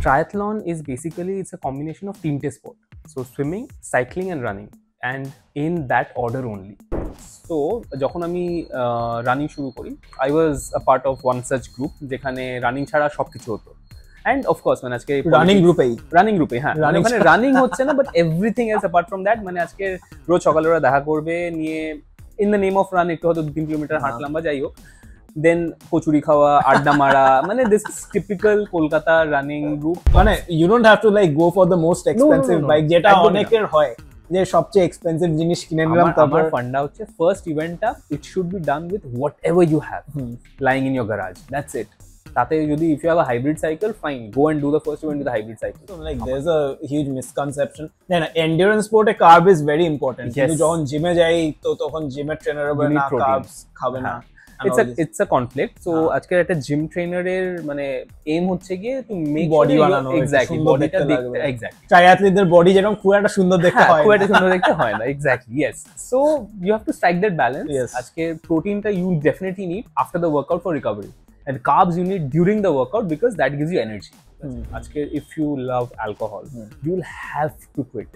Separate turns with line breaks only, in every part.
Triathlon is basically, it's a combination of team test sport. So swimming, cycling and running, and in that order only. So যখন আমি running শুরু করি, I was a part of one such group যেখানে running ছাড়া সবকিছু হতো। And of course মানে আজকে
রানিং গ্রুপে
হ্যাঁ, মানে রানিং হচ্ছে না, but everything else apart from that, মানে আজকে রোজ সকালে ওরা দেখা করবে নিয়ে in the name of run একটু হয়তো 2-3 কিলোমিটার হাঁটলাম বা যাই হোক, দেন কচুরি খাওয়া, আড্ডা মারা, মানে this typical Kolkata running group.
মানে you don't have to like go for the most expensive bike, যেটা অনেকের হয় যে সবচেয়ে এক্সপেন্সিভ জিনিস কিনে নিলাম।
তারপর ফান্ডা হচ্ছে ফার্স্ট ইভেন্টটা it should be done with whatever you have lying in your garage, that's it. তাতে যদি if you have a hybrid cycle, fine, go and do the first event with the hybrid cycle.
So like there's a huge misconception that endurance sport a carb is very important. কিন্তু যখন জিমে যাই তো তখন জিমের trainer বলে না carbs খাবে না,
it's a conflict. So আজকের একটা জিম ট্রেনারের মানে এম হচ্ছে গিয়ে টু মেক
বডি বানানো,
এক্স্যাক্টলি বডিটা দেখতে, এক্স্যাক্টলি
ট্রায়াথলিটদের বডি যেরকম খুব একটা সুন্দর দেখতে হয়,
খুব একটা সুন্দর দেখতে হয় না, exactly, yes. So you have to strike that balance. আজকে প্রোটিনটা you definitely need after the workout for recovery, and carbs you need during the workout because that gives you energy. Ajke if you love alcohol, you'll have to quit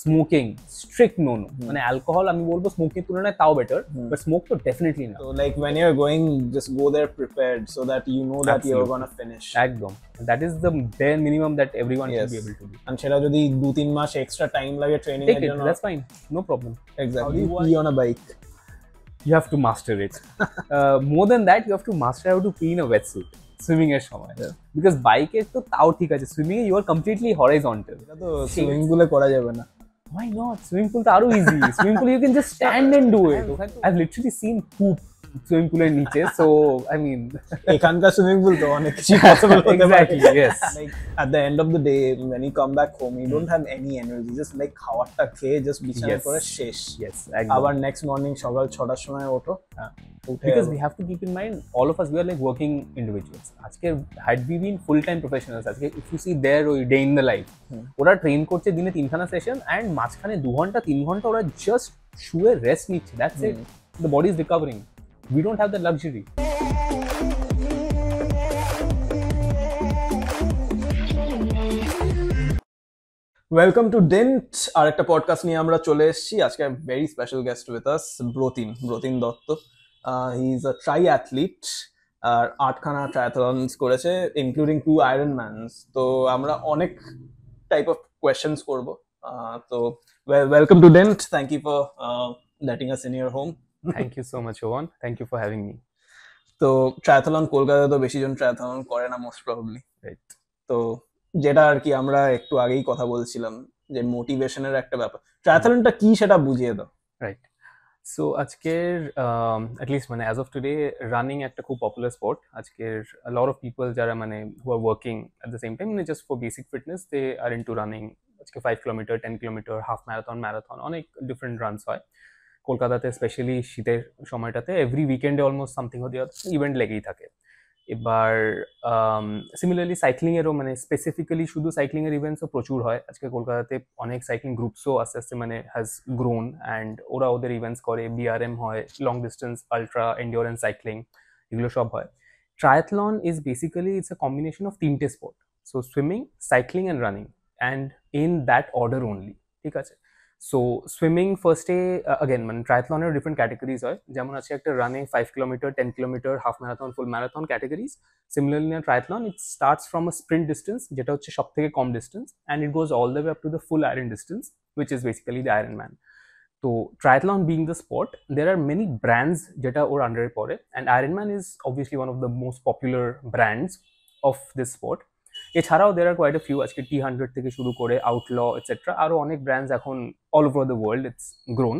smoking, strict no. Mane alcohol ami bolbo smoking tulonay tao better, but smoke to definitely not.
So like when you're going, just go there prepared so that you know that you're going to finish.
Ekdom, that is the bare minimum that everyone should be able to do.
And seta jodi 2-3 মাস extra time lage training
er jonno, that's fine, no problem.
Exactly. Pee on a bike,
you have to master it. More than that, you have to master how to pee in a wetsuit swimming এর সময়, because bike এর তো তাও ঠিক আছে, swimming you are completely horizontal.
এটা তো swimming পুলে করা যাবে না।
Why not? Swimming pool তো আরো easy. Swimming pool you can just stand and do it. I've literally seen poop swimming pool এর নিচে, so I mean
এখানকার সুইমিং পুল তো অনেক কিছু পসিবল হতে পারে।
Exactly, yes.
Like at the end of the day when you come back home you don't have any energy, just like খাওয়াটা খেয়ে just বিছানায় পড়ে শেষ।
Yes,
আবার next morning সকাল 6টার সময় ওঠো।
Because we have to keep in mind, all of us, we are like working individuals. আজকে had we been full time professionals, আজকে if you see their day in the life, ওরা train করছে দিনে 3খানা session and মাঝখানে 2 ঘন্টা 3 ঘন্টা ওরা just শুয়ে রেস্ট নিচ্ছে, that's it. The body is recovering. We don't have that luxury.
Welcome to Dent, আর একটা পডকাস্ট নিয়ে আমরা চলে এসেছি। আজকে very special guest with us, Bratin Dutta. He is a triathlete, আর 8খানা ট্রায়াথলনস করেছে ইনক্লুডিং 2 আয়রনম্যানস। তো আমরা অনেক টাইপ অফ কোয়েশ্চেন্স করবো। তো welcome to Dent, thank you for letting us in your home.
Thank you so much, Owen. Thank you for having me.
তো triathlon কলকাতায় তো বেশি জন ট্রায়াথলন করে না মোস্ট প্রবাবলি,
রাইট?
তো যেটা আর কি আমরা একটু আগেই কথা বলছিলাম যে মোটিভেশনের একটা ব্যাপার, ট্রায়াথলনটা কি সেটা বুঝিয়ে দাও।
রাইট, সো আজকের অ্যাটলিস্ট মানে অ্যাজ অফ টুডে রানিং একটা খুব পপুলার স্পোর্ট। আজকের লট অফ পিপল যারা মানে who are working at the same time, মানে just for basic fitness they are into running. আজকে 5 কিলোমিটার, 10 কিলোমিটার, হাফ ম্যারাথন অনেক ডিফারেন্ট রানস হয় কলকাতাতে, স্পেশালি শীতের সময়টাতে। এভরি উইকেন্ডে অলমোস্ট সামথিং হতে ইভেন্ট লেগেই থাকে। এবার সিমিলারলি সাইক্লিংয়েরও মানে স্পেসিফিক্যালি শুধু সাইক্লিংয়ের ইভেন্টসও প্রচুর হয়। আজকে কলকাতাতে অনেক সাইক্লিং গ্রুপসও আস্তে আস্তে মানে হ্যাজ গ্রোন, অ্যান্ড ওরা ওদের ইভেন্টস করে। বিআরএম হয়, long distance, ultra, endurance cycling, এগুলো সব হয়। Triathlon is basically it's a combination of 3টে sport, so swimming, cycling and running, and in that order only, ঠিক আছে? সো সুইমিং ফার্স্টে আগেন মানে ট্রায়াথলনের ডিফারেন্ট ক্যাটাগরিজ হয়, যেমন আছে একটা রানে 5 kilometre, 10 kilometre, half marathon, full marathon categories. Similarly না triathlon it starts from a sprint distance, যেটা হচ্ছে সব থেকে কম distance, and it goes all the way up to the full iron distance, which is basically the Ironman. তো triathlon being the sport, there are many brands যেটা ওর আন্ডারে পড়ে, and Ironman is obviously one of the most popular brands of this sport. এছাড়াও দের are quite a few, আজকে T100 থেকে শুরু করে আউটল এটসেট্রা, আরও অনেক ব্র্যান্ডস এখন all over the world it's grown.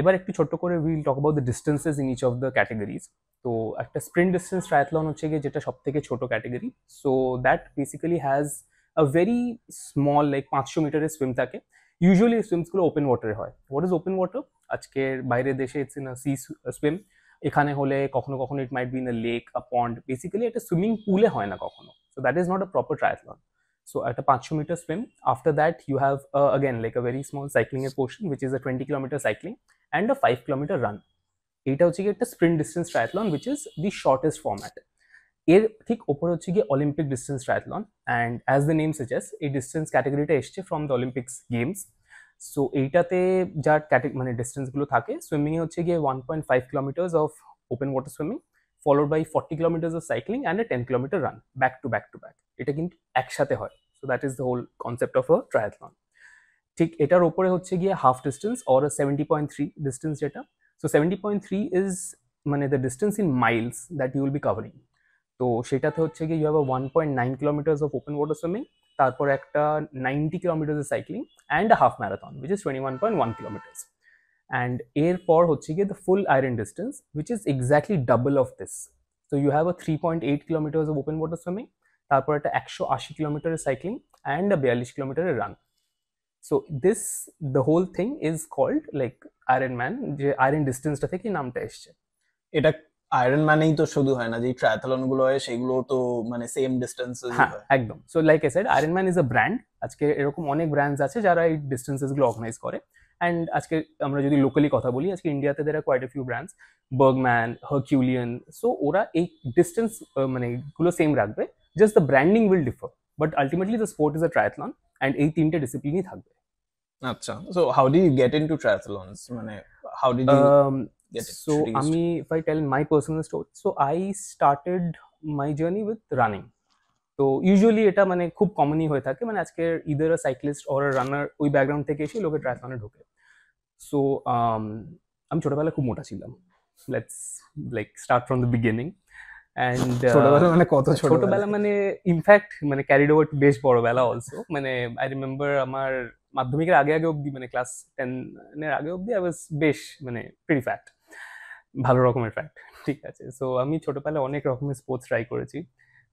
এবার একটু ছোট্ট করে will talk about the distances in each of the categories. তো একটা স্প্রিন্ট ডিস্টেন্স ট্রায়াথলন হচ্ছে গিয়ে যেটা সব থেকে ছোটো category. So that basically has a very small like 500 মিটারের সুইম থাকে। ইউজুয়ালি সুইমসগুলো ওপেন ওয়াটারে হয়। What is open water? আজকের বাইরের দেশে it's in a sea swim, এখানে হলে কখনো কখনো it might be in a lake, a pond, basically একটা সুইমিং পুলে হয় না কখনো। So that is not a proper triathlon. So at a 500 meter swim, after that you have again like a very small cycling portion, which is a 20 kilometer cycling and a 5 kilometer run. এটা হচ্ছে একটা sprint distance triathlon, which is the shortest format. এর ঠিক ওপরে হচ্ছে গিয়ে Olympic distance triathlon, and as the name suggest এই distance ক্যাটাগরিটা এসছে from the Olympics games. So এইটাতে যার মানে ডিস্টেন্সগুলো থাকে, সুইমিংয়ে হচ্ছে গিয়ে 1.5 kilometres of open water swimming, followed by 40 kilometres of cycling and a 10 kilometre run, back to back to back. এটা কিন্তু একসাথে হয়। So that is the whole concept of a triathlon. ঠিক এটার ওপরে হচ্ছে গিয়ে হাফ ডিস্টেন্স অর 70.3 ডিস্টেন্স, যেটা সো 70.3 ইজ মানে the distance in miles that you will be covering. তো সেটাতে হচ্ছে গিয়ে you have 1.9 kilometres of open water swimming, তারপর একটা 90 kilometres cycling and half marathon which is 21.1 kilometres. And এরপর হচ্ছে গিয়ে the full iron distance which is exactly double of this. So you have 3.8 kilometres of open water swimming, তারপর একটা 180 কিলোমিটারের cycling and 42 কিলোমিটারের run. So this the whole thing is called like Ironman, যে iron ডিস্টেন্সটা থেকে নামটা এসছে।
এটা আয়রন ম্যানেই তো শুধু হয় না, যে ট্রায়াথলন গুলো হয় সেগুলো তো মানে সেম ডিস্টেন্সেস
হ্যাঁ
হয়।
একদম। So like I said, iron man is a brand. আজকে এরকম অনেক ব্র্যান্ডস আছে যারা এই ডিস্টেন্সেস গুলো অর্গানাইজ করে। অ্যান্ড আজকে আমরা যদি লোকালি কথা বলি, আজকে ইন্ডিয়াতে there are quite a few brands, Bergman, Herculean. So ওরা এই ডিস্টেন্স মানে গুলো সেম রাখবে, just the branding will differ, but ultimately the sport is a triathlon, and এই তিনটে ডিসিপ্লিনই থাকবে।
আচ্ছা, so how do you get into triathlons, মানে how did you get
So
introduced?
if I tell my personal story, so I started my journey with running. তো usually এটা মানে খুব কমনই হয়ে থাকে, মানে আজকে ইদার আ সাইক্লিস্ট অর রানার ওই ব্যাকগ্রাউন্ড থেকে এসে লোকে ট্রায়াথলনে ঢোকে। সো আমি ছোটবেলায় খুব মোটা ছিলাম। Let's like start from the beginning. And
ছোটবেলা মানে কত
ছোটবেলা মানে ইনফ্যাক্ট মানে ক্যারিড ওভার টু বেশ বড়বেলা অলসো। মানে আই রিমেম্বার আমার মাধ্যমিকের আগে আগে অব্দি, মানে ক্লাস 10 এর আগে অব্দি আই ওয়াজ বেশ মানে প্রিটি ফ্যাট, ভালো রকমের ফ্যাট। ঠিক আছে। সো আমি ছোটবেলায় অনেক রকমের স্পোর্টস ট্রাই করেছি।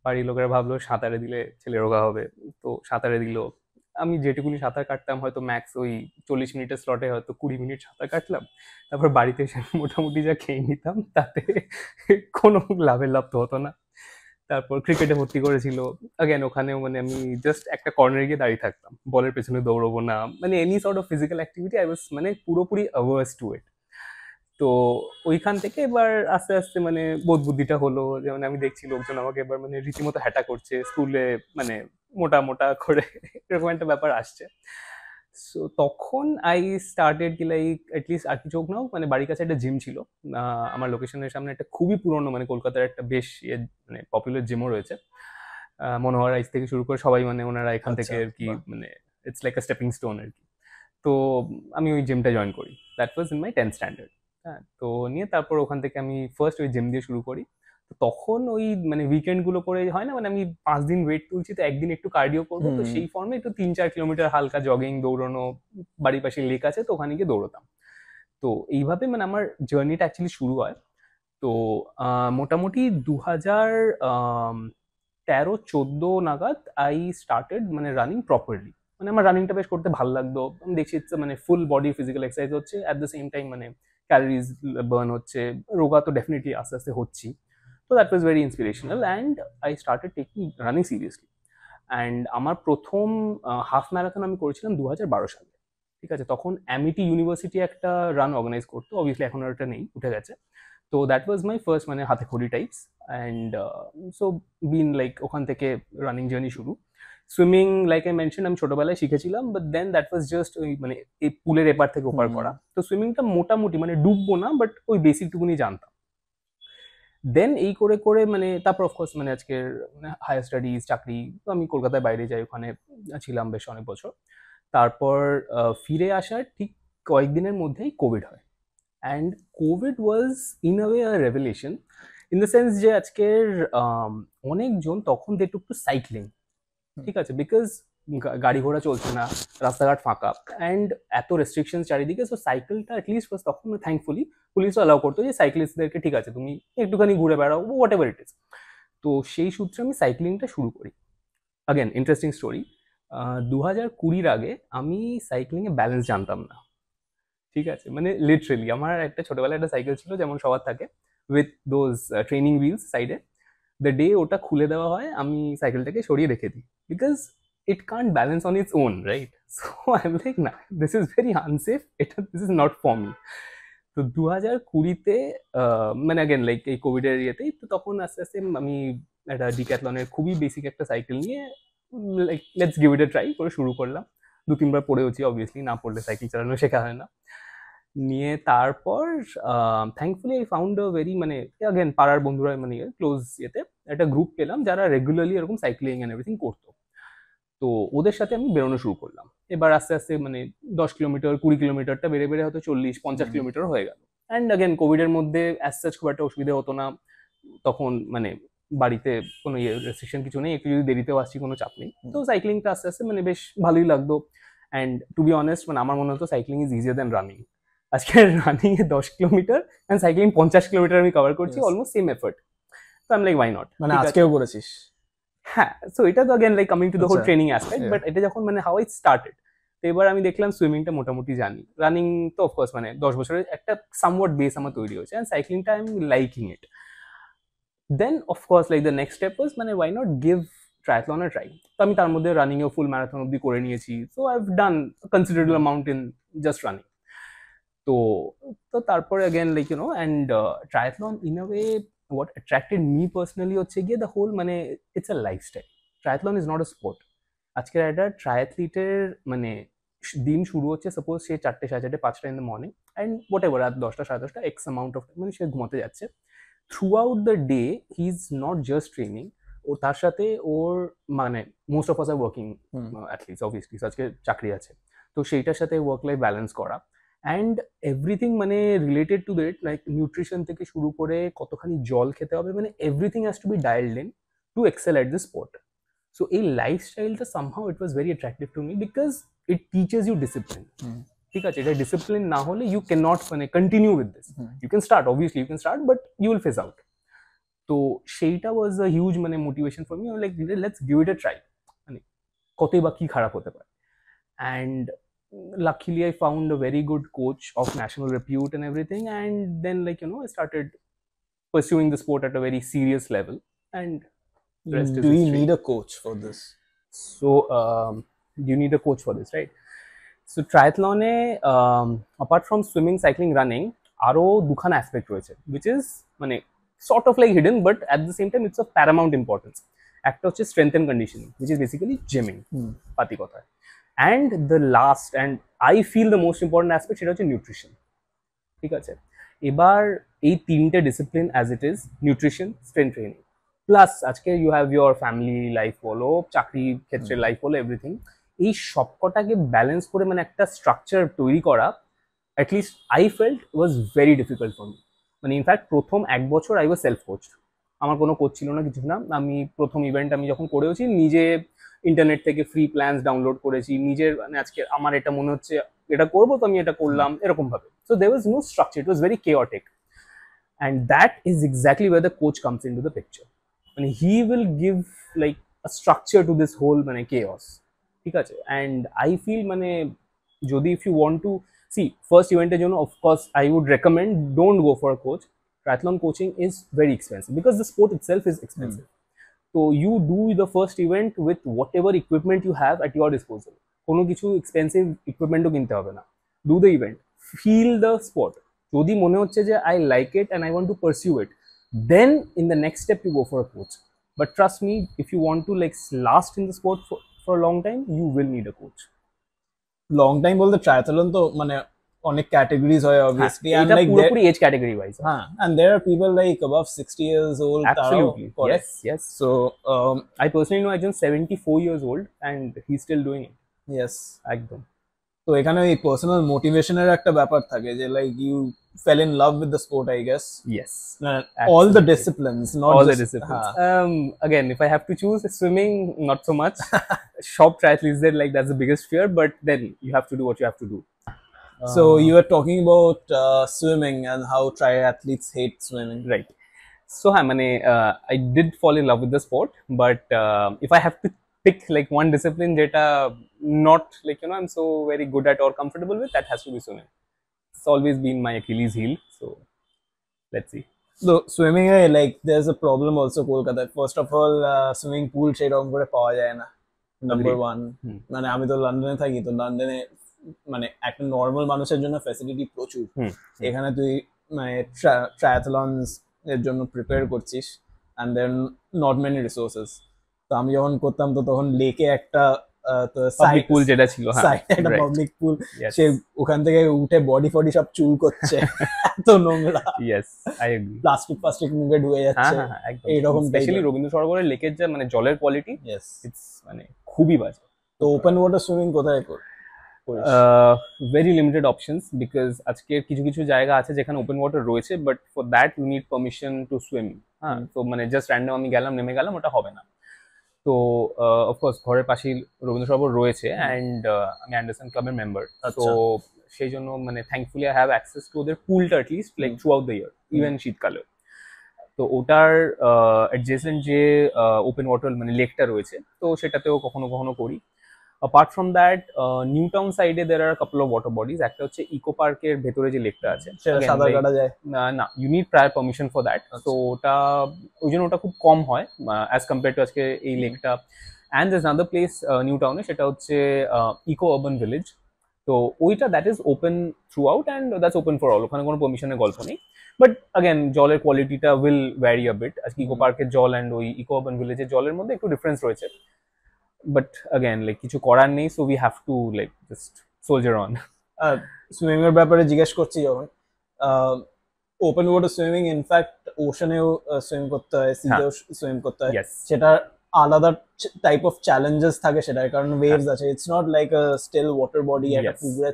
বাড়ির লোকেরা ভাবলো সাঁতারে দিলে ছেলে রোগা হবে, তো সাঁতারে দিল। আমি যেটুকুনি সাঁতার কাটতাম হয়তো ম্যাক্স ওই 40 মিনিটের স্লটে হয়তো 20 মিনিট সাঁতার কাটলাম। তারপর বাড়িতে এসে মোটামুটি যা খেয়ে নিতাম তাতে কোনো লাভ তো হতো না। তারপর ক্রিকেটে ভর্তি করেছিল। অ্যাগেন ওখানেও মানে আমি জাস্ট একটা কর্নারে গিয়ে দাঁড়িয়ে থাকতাম, বলের পেছনে দৌড়বো না, মানে any sort of physical activity I was মানে পুরোপুরি অ্যাভার্স টু ইট। তো ওইখান থেকে এবার আস্তে আস্তে মানে বোধ বুদ্ধিটা হলো, যেমন আমি দেখছি লোকজন আমাকে এবার মানে রীতিমতো হ্যাটা করছে স্কুলে, মানে মোটা মোটা করে এরকম একটা ব্যাপার আসছে। সো তখন আই স্টার্টেড কি লাইক অ্যাটলিস্ট আর কিছু হোক না হোক, মানে বাড়ির কাছে একটা জিম ছিল। আমার লোকেশনের সামনে একটা খুবই পুরনো মানে কলকাতার একটা বেশ মানে পপুলার জিমও রয়েছে। মনোহর রাইস থেকে শুরু করে সবাই মানে ওনারা এখান থেকে আর কি, মানে it's like a stepping stone আর কি। তো আমি ওই জিমটা জয়েন করি, that was in my 10th standard. হ্যাঁ, তো নিয়ে তারপর ওখান থেকে আমি ফার্স্ট ওই জিম দিয়ে শুরু করি। তো তখন ওই মানে উইকেন্ড গুলো করে হয় না, মানে আমি 5 দিন ওয়েট তুলছি, তো একদিন একটু কার্ডিও করবো, তো সেই ফর্মে একটু 3-4 কিলোমিটার হালকা জগিং দৌড়ানো, বাড়ির পাশে লেক আছে তো ওখানে গিয়ে দৌড়তাম। তো এইভাবে মানে আমার জার্নিটা অ্যাকচুয়ালি শুরু হয়। তো মোটামুটি 2013-14 নাগাদ আই স্টার্টেড মানে রানিং প্রপারলি। মানে আমার রানিংটা বেশ করতে ভালো লাগতো। আমি দেখছি মানে ফুল বডি ফিজিক্যাল এক্সারসাইজ হচ্ছে, অ্যাট দ্য সেম টাইম মানে ক্যালোরিজ বার্ন হচ্ছে, রোগা তো ডেফিনেটলি আস্তে আস্তে হচ্ছি। তো that was very inspirational and I started taking running seriously. And আমার প্রথম হাফ ম্যারাথন আমি করেছিলাম 2012 সালে। ঠিক আছে, তখন অ্যামিটি ইউনিভার্সিটি একটা রান অর্গানাইজ করতো, অবভিয়াসলি এখন আর ওটা নেই, উঠে গেছে। তো দ্যাট ওয়াজ মাই ফার্স্ট মানে হাতে খড়ি types. And so been like ওখান থেকে রানিং জার্নি শুরু। সুইমিং লাইক আই মেনশন আমি ছোটবেলায় শিখেছিলাম, but then that was just ওই মানে এই পুলের এপার থেকে ওপার করা। তো সুইমিংটা মোটামুটি মানে ডুববো না, বাট ওই বেসিক টুকুনি জানতাম। দেন এই করে করে মানে তারপর অফকোর্স মানে আজকের হায়ার স্টাডিজ, চাকরি, তো আমি কলকাতায় বাইরে যাই, ওখানে ছিলাম বেশ অনেক বছর। তারপর ফিরে আসার ঠিক কয়েকদিনের মধ্যেই কোভিড হয়। And Covid was in a way a revelation, in the sense যে আজকের অনেকজন তখন দে টুক টু সাইক্লিং। ঠিক আছে, বিকজ গাড়ি ঘোড়া চলছে না, রাস্তাঘাট ফাঁকা, অ্যান্ড এত রেস্ট্রিকশন চারিদিকে। সো সাইকেলটা অ্যাটলিস্ট তখন থ্যাঙ্কফুলি পুলিশও অ্যালাউ করতো যে সাইক্লিস্টদেরকে ঠিক আছে তুমি একটুখানি ঘুরে বেড়াও, হোয়াট এভার ইট ইজ। তো সেই সূত্রে আমি সাইক্লিংটা শুরু করি। আগেন ইন্টারেস্টিং স্টোরি, 2020-এর আগে আমি সাইক্লিংয়ে ব্যালেন্স জানতাম না। ঠিক আছে, মানে লিটারেলি আমার একটা ছোটবেলায় একটা সাইকেল ছিল যেমন সবার থাকে, উইথ দোজ ট্রেনিং হুইলস সাইডে। দ্য ডে ওটা খুলে দেওয়া হয় আমি সাইকেলটাকে সরিয়ে রেখে দিই, because it can't balance on its own, right? So I am like না, দিস ইজ ভেরি আনসেফ, এটা this is not for me. তো 2020-তে মানে অ্যাগেন লাইক এই কোভিডের ইয়েতেই, তো তখন আস্তে আস্তে আমি একটা ডিক্যাথলনের খুবই বেসিক একটা সাইকেল নিয়ে like let's give it A try করে শুরু করলাম। 2-3 বার পড়েওছি, অবভিয়াসলি না পড়লে সাইকেল চালানো শেখা হয় না। নিয়ে তারপর thankfully I found a very মানে অ্যাগেন পাড়ার বন্ধুরা মানে ক্লোজ ইয়েতে একটা গ্রুপ পেলাম যারা রেগুলারলি এরকম সাইক্লিং এন্ড এভরিথিং করতো। তো ওদের সাথে আমি বেরোনো শুরু করলাম। এবার আস্তে আস্তে মানে 10 কিলোমিটার 20 কিলোমিটারটা বেড়ে বেড়ে হয়তো 40-50 কিলোমিটার হয়ে গেল। অ্যান্ড অ্যাগেন কোভিডের মধ্যে অ্যাজ সাচ খুব একটা অসুবিধা হতো না তখন, মানে বাড়িতে কোনো রেস্ট্রিকশন কিছু নেই, একটু যদি দেরিতেও আসছি কোনো চাপ নেই। তো সাইক্লিংটা আস্তে আস্তে মানে বেশ ভালোই লাগতো। অ্যান্ড টু বি অনেস্ট মানে আমার মনে হতো cycling is easier than running. আজকে রানিং এ 10 কিলোমিটার অ্যান্ড সাইক্লিং 50 কিলোমিটার আমি কভার করছি, অলমোস্ট সেম এফর্ট। তো আমি লাইক ওয়াই নট,
মানে আজকেও করেছিস?
হ্যাঁ। সো এটা তো again like coming to the whole
আচ্ছা,
ট্রেনিং অ্যাসপেক্ট,
yeah.
বাট এটা যখন মানে হাউ আই স্টার্টেড, তো এবার আমি দেখলাম সুইমিংটা মোটামুটি জানি, রানিং তো অফকোর্স মানে 10 বছরের একটা সামওয়াট বেস আমার তৈরি হয়েছে, অ্যান্ড সাইক্লিংটা I am liking it. Then of course like the next step was মানে why not give triathlon a try. তো আমি তার মধ্যে রানিং এও ফুল ম্যারাথন অব্দি করে নিয়েছি, so I have done considerable amount in just running. তো তো তারপরে again like you know and triathlon in a way what attracted me personally হচ্ছে গিয়ে দ্য হোল মানে it's a lifestyle. Triathlon is not a sport. আজকের একটা ট্রায়াথলিটের মানে দিন শুরু হচ্ছে সাপোজ সে 4টে 4:30 5টা in the morning, and what ever রাত 10টা 10:30 এক্স অ্যামাউন্ট অফ মানে সে ঘুমাতে যাচ্ছে। Throughout the day he is not just training, ও তার সাথে ওর মানে most of us are working athletes obviously, আজকে চাকরি আছে, তো সেইটার সাথে ওয়ার্ক লাইফ ব্যালেন্স করা অ্যান্ড এভরিথিং মানে related to that, like nutrition থেকে শুরু করে কতখানি জল খেতে হবে, মানে everything has to be dialled in to excel at this sport. So এই লাইফস্টাইলটা somehow it was very attractive two me because it teaches you discipline. ঠিক আছে, এটা ডিসিপ্লিন না হলে ইউ ক্যান নট মানে continue with this. You can start, obviously you can start, but you will phase out. তো সেইটা was a huge মানে motivation for me, like let's give it a try, মানে কতই বা কি খারাপ হতে পারে। And luckily I found a very good coach of national repute and everything, and then like you know I started pursuing the sport at a very serious level, and the rest is
Do you
history.
need a coach for this?
So you need a coach for this, right? So triathlon A apart from swimming, cycling, running আরো দুখানা aspect রয়েছে which is মানে sort of like hidden but at the same time it's of paramount importance. একটা হচ্ছে strength and conditioning which is basically gymming, পাতি কথায়, and the last and I feel the most important aspect সেটা হচ্ছে nutrition. ঠিক আছে, এবার এই তিনটে discipline as it is nutrition, strength training, plus আজকে you have your family life বলো, চাকরি ক্ষেত্রে লাইফ বলো, এভরিথিং, এই সবকটাকে ব্যালেন্স করে মানে একটা স্ট্রাকচার তৈরি করা at least I felt was very difficult for me. মানে ইনফ্যাক্ট প্রথম 1 বছর আই ওয়াজ সেলফ কোচ, আমার কোনো কোচ ছিল না, কিছু না। আমি প্রথম ইভেন্ট আমি যখন করেওছি নিজে ইন্টারনেট থেকে ফ্রি প্ল্যানস ডাউনলোড করেছি নিজের, মানে আজকে আমার এটা মনে হচ্ছে এটা করবো তো আমি এটা করলাম এরকম ভাবে। So there was no structure, it was very chaotic, and that is exactly where the coach comes in to the picture. মানে he will give like a structure to this whole মানে কেওস। ঠিক আছে, and I feel মানে যদি if you want to see first ইভেন্টের জন্য of course I would recommend don't go for a coach. Triathlon coaching is very expensive because the sport itself is expensive. So you do the first event with whatever equipment you have at your disposal. কোনো কিছু expensive ইকুইপমেন্টও কিনতে হবে না। Do the event, feel the sport. যদি মনে হচ্ছে যে I like it and I want to pursue it, then in the next step you go for a coach. But trust me, if you want to like last in the sport for long time, you will need a coach.
Long time বলতে triathlon তো মানে অনেক categories হয় obviously, and
এটা
like
পুরোপুরি age category wise.
হ্যাঁ, and there are people like above 60 years old.
Absolutely, yes, yes.
So
I personally know একজন 74 years old and he's still doing it.
yes,
একদম।
তো এখানে এই পার্সোনাল মোটিভেশনের একটা ব্যাপার থাকে যে like you fell in love with the sport, I guess.
Yes,
all the
absolutely.
disciplines, not
all
just
the disciplines. Again, if I have to choose, swimming not so much. Shop triathletes there, like that's the biggest fear, but then you have to do what you have to do.
So you were talking about swimming and how triathletes hate swimming.
Right. So I did fall in love with the sport, but if I have to pick like one discipline jeta not like you know I'm so very good at or comfortable with, that has to be swimming. It's always been my Achilles heel, so let's see.
So swimming, like there's a problem also Kolkata. First of all, swimming pool সেরকম করে পাওয়া যায় না, number one. মানে আমি তো লন্ডনে থাকি, তো লন্ডনে মানে একটা নর্মাল মানুষের জন্য ফ্যাসিলিটি প্রচুর। এখানে তুই মানে ট্রায়াথলনস এর জন্য প্রিপেয়ার করছিস, and then not many resources. তো আমি যখন করতাম তো তখন লেকে একটা
পাবলিক পুল যেটা ছিল, হ্যাঁ,
সাইডে একটা
right.
পাবলিক পুল,
Yes.
সে ওখান থেকে উঠে বডি ফডি সব চুল করছে, এত নোংরা,
Yes, I agree.
প্লাস্টিক মুখে ঢুকে
হ্যাঁ
যাচ্ছে,
হ্যাঁ হ্যাঁ, একদম।
এইরকম
স্পেশালি রবীন্দ্র সরোবরের লেকের যে মানে জলের কোয়ালিটি,
ইয়েস।
ইটস মানে খুবই বাজে।
তো ওপেন ওয়াটার সুইমিং কোথায় করিস?
ভেরি লিমিটেড অপশনস, বিকজ আজকে কিছু কিছু জায়গা আছে যেখানে ওপেন ওয়াটার রয়েছে, but for that you need permission to swim. হ্যাঁ, তো মানে জাস্ট র্যান্ডম আমি গেলাম, নেমে গেলাম, ওটা হবে না। তো অফকোর্স ঘরের পাশেই রবীন্দ্র সরোবর রয়েছে, অ্যান্ড আমি অ্যান্ডারসন ক্লাবের মেম্বার, তো সেই জন্য মানে thankfully I have access to ওদের পুলটা at least like throughout the year, even শীতকালেও। তো ওটার অ্যাডজেসেন্ট যে ওপেন ওয়াটার মানে লেকটা রয়েছে, তো সেটাতেও কখনো কখনো করি। Apart from that, new town সাইডে দের আর কাপল অফ ওয়াটার বডিজ। একটা হচ্ছে ইকো পার্কের ভেতরে যে লেকটা আছে,
সাঁতার কাটা যায়
না, you need prior permission for that. তো ওটা ওই জন্য ওটা খুব কম হয় অ্যাজ কম্পেয়ার টু আজকে এই লেকটা। And there another place New টাউনে, সেটা হচ্ছে ইকো আরবান ভিলেজ। তো ওইটা that is open throughout and that's open for all, ওখানে কোনো পারমিশনের গল্প নেই। বাট অ্যাগেন জলের কোয়ালিটিটা উইল ভ্যারি আ বিট। আজকে ইকো পার্কের জল অ্যান্ড ওই ইকো আরবান ভিলেজের জলের মধ্যে একটু ডিফারেন্স রয়েছে, বাট অ্যাগেন লাইক কিছু করার নেই, so we have to like just soldier on.
Swimming এর ব্যাপারে জিজ্ঞেস করছি যখন, ওপেন ওয়াটার সুইমিং ইনফ্যাক্ট ওশনেও সুইম করতে হয়, সিতেও সুইম করতে হয়, সেটা আলাদা টাইপ অফ চ্যালেঞ্জেস থাকে সেটার, কারণ ওয়েভস আছে, it's not like a still water body একটা পুকুরে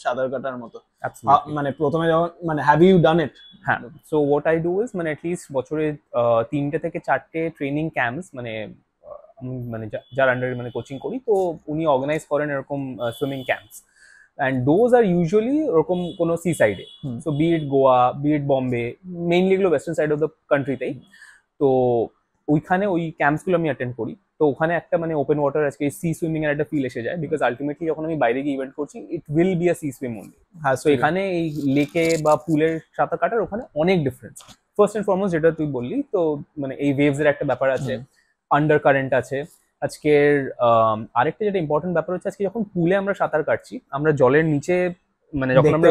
সাঁতার কাটার মতো। মানে প্রথমে যখন মানে হ্যাভ ইউ ডান ইট?
হ্যাঁ, so what I do is মানে অ্যাটলিস্ট বছরে 3টে থেকে 4টে ট্রেনিং ক্যাম্পস মানে মানে যার আন্ডারে মানে কোচিং করি, তো উনি অর্গানাইজ করেন এরকম swimming camps, and those are usually ওরকম কোনো সি সাইডে। সো বি ইট গোয়া, বি ইট বম্বে, মেইনলি এগুলো ওয়েস্টার্ন সাইড অফ দ্য কান্ট্রিতেই। তো ওইখানে ওই ক্যাম্পসগুলো আমি অ্যাটেন্ড করি। তো ওখানে একটা মানে ওপেন ওয়াটার আজকে সি সুইমিং এর একটা ফিল এসে যায়, বিকজ আলটিমেটলি যখন আমি বাইরে গিয়ে ইভেন্ট করছি, it will be a sea swim only. হ্যাঁ, তো এখানে এই লেকে বা পুলের সাঁতার কাটার ওখানে অনেক ডিফারেন্স। ফার্স্ট অ্যান্ড ফরমোস্ট যেটা তুই বললি, তো মানে এই ওয়েভস এর একটা ব্যাপার আছে, আন্ডার কারেন্ট আছে। আজকের আরেকটা যেটা ইম্পর্টেন্ট ব্যাপার হচ্ছে, আজকে যখন পুলে আমরা সাঁতার কাটছি, আমরা জলের নিচে মানে যখন আমরা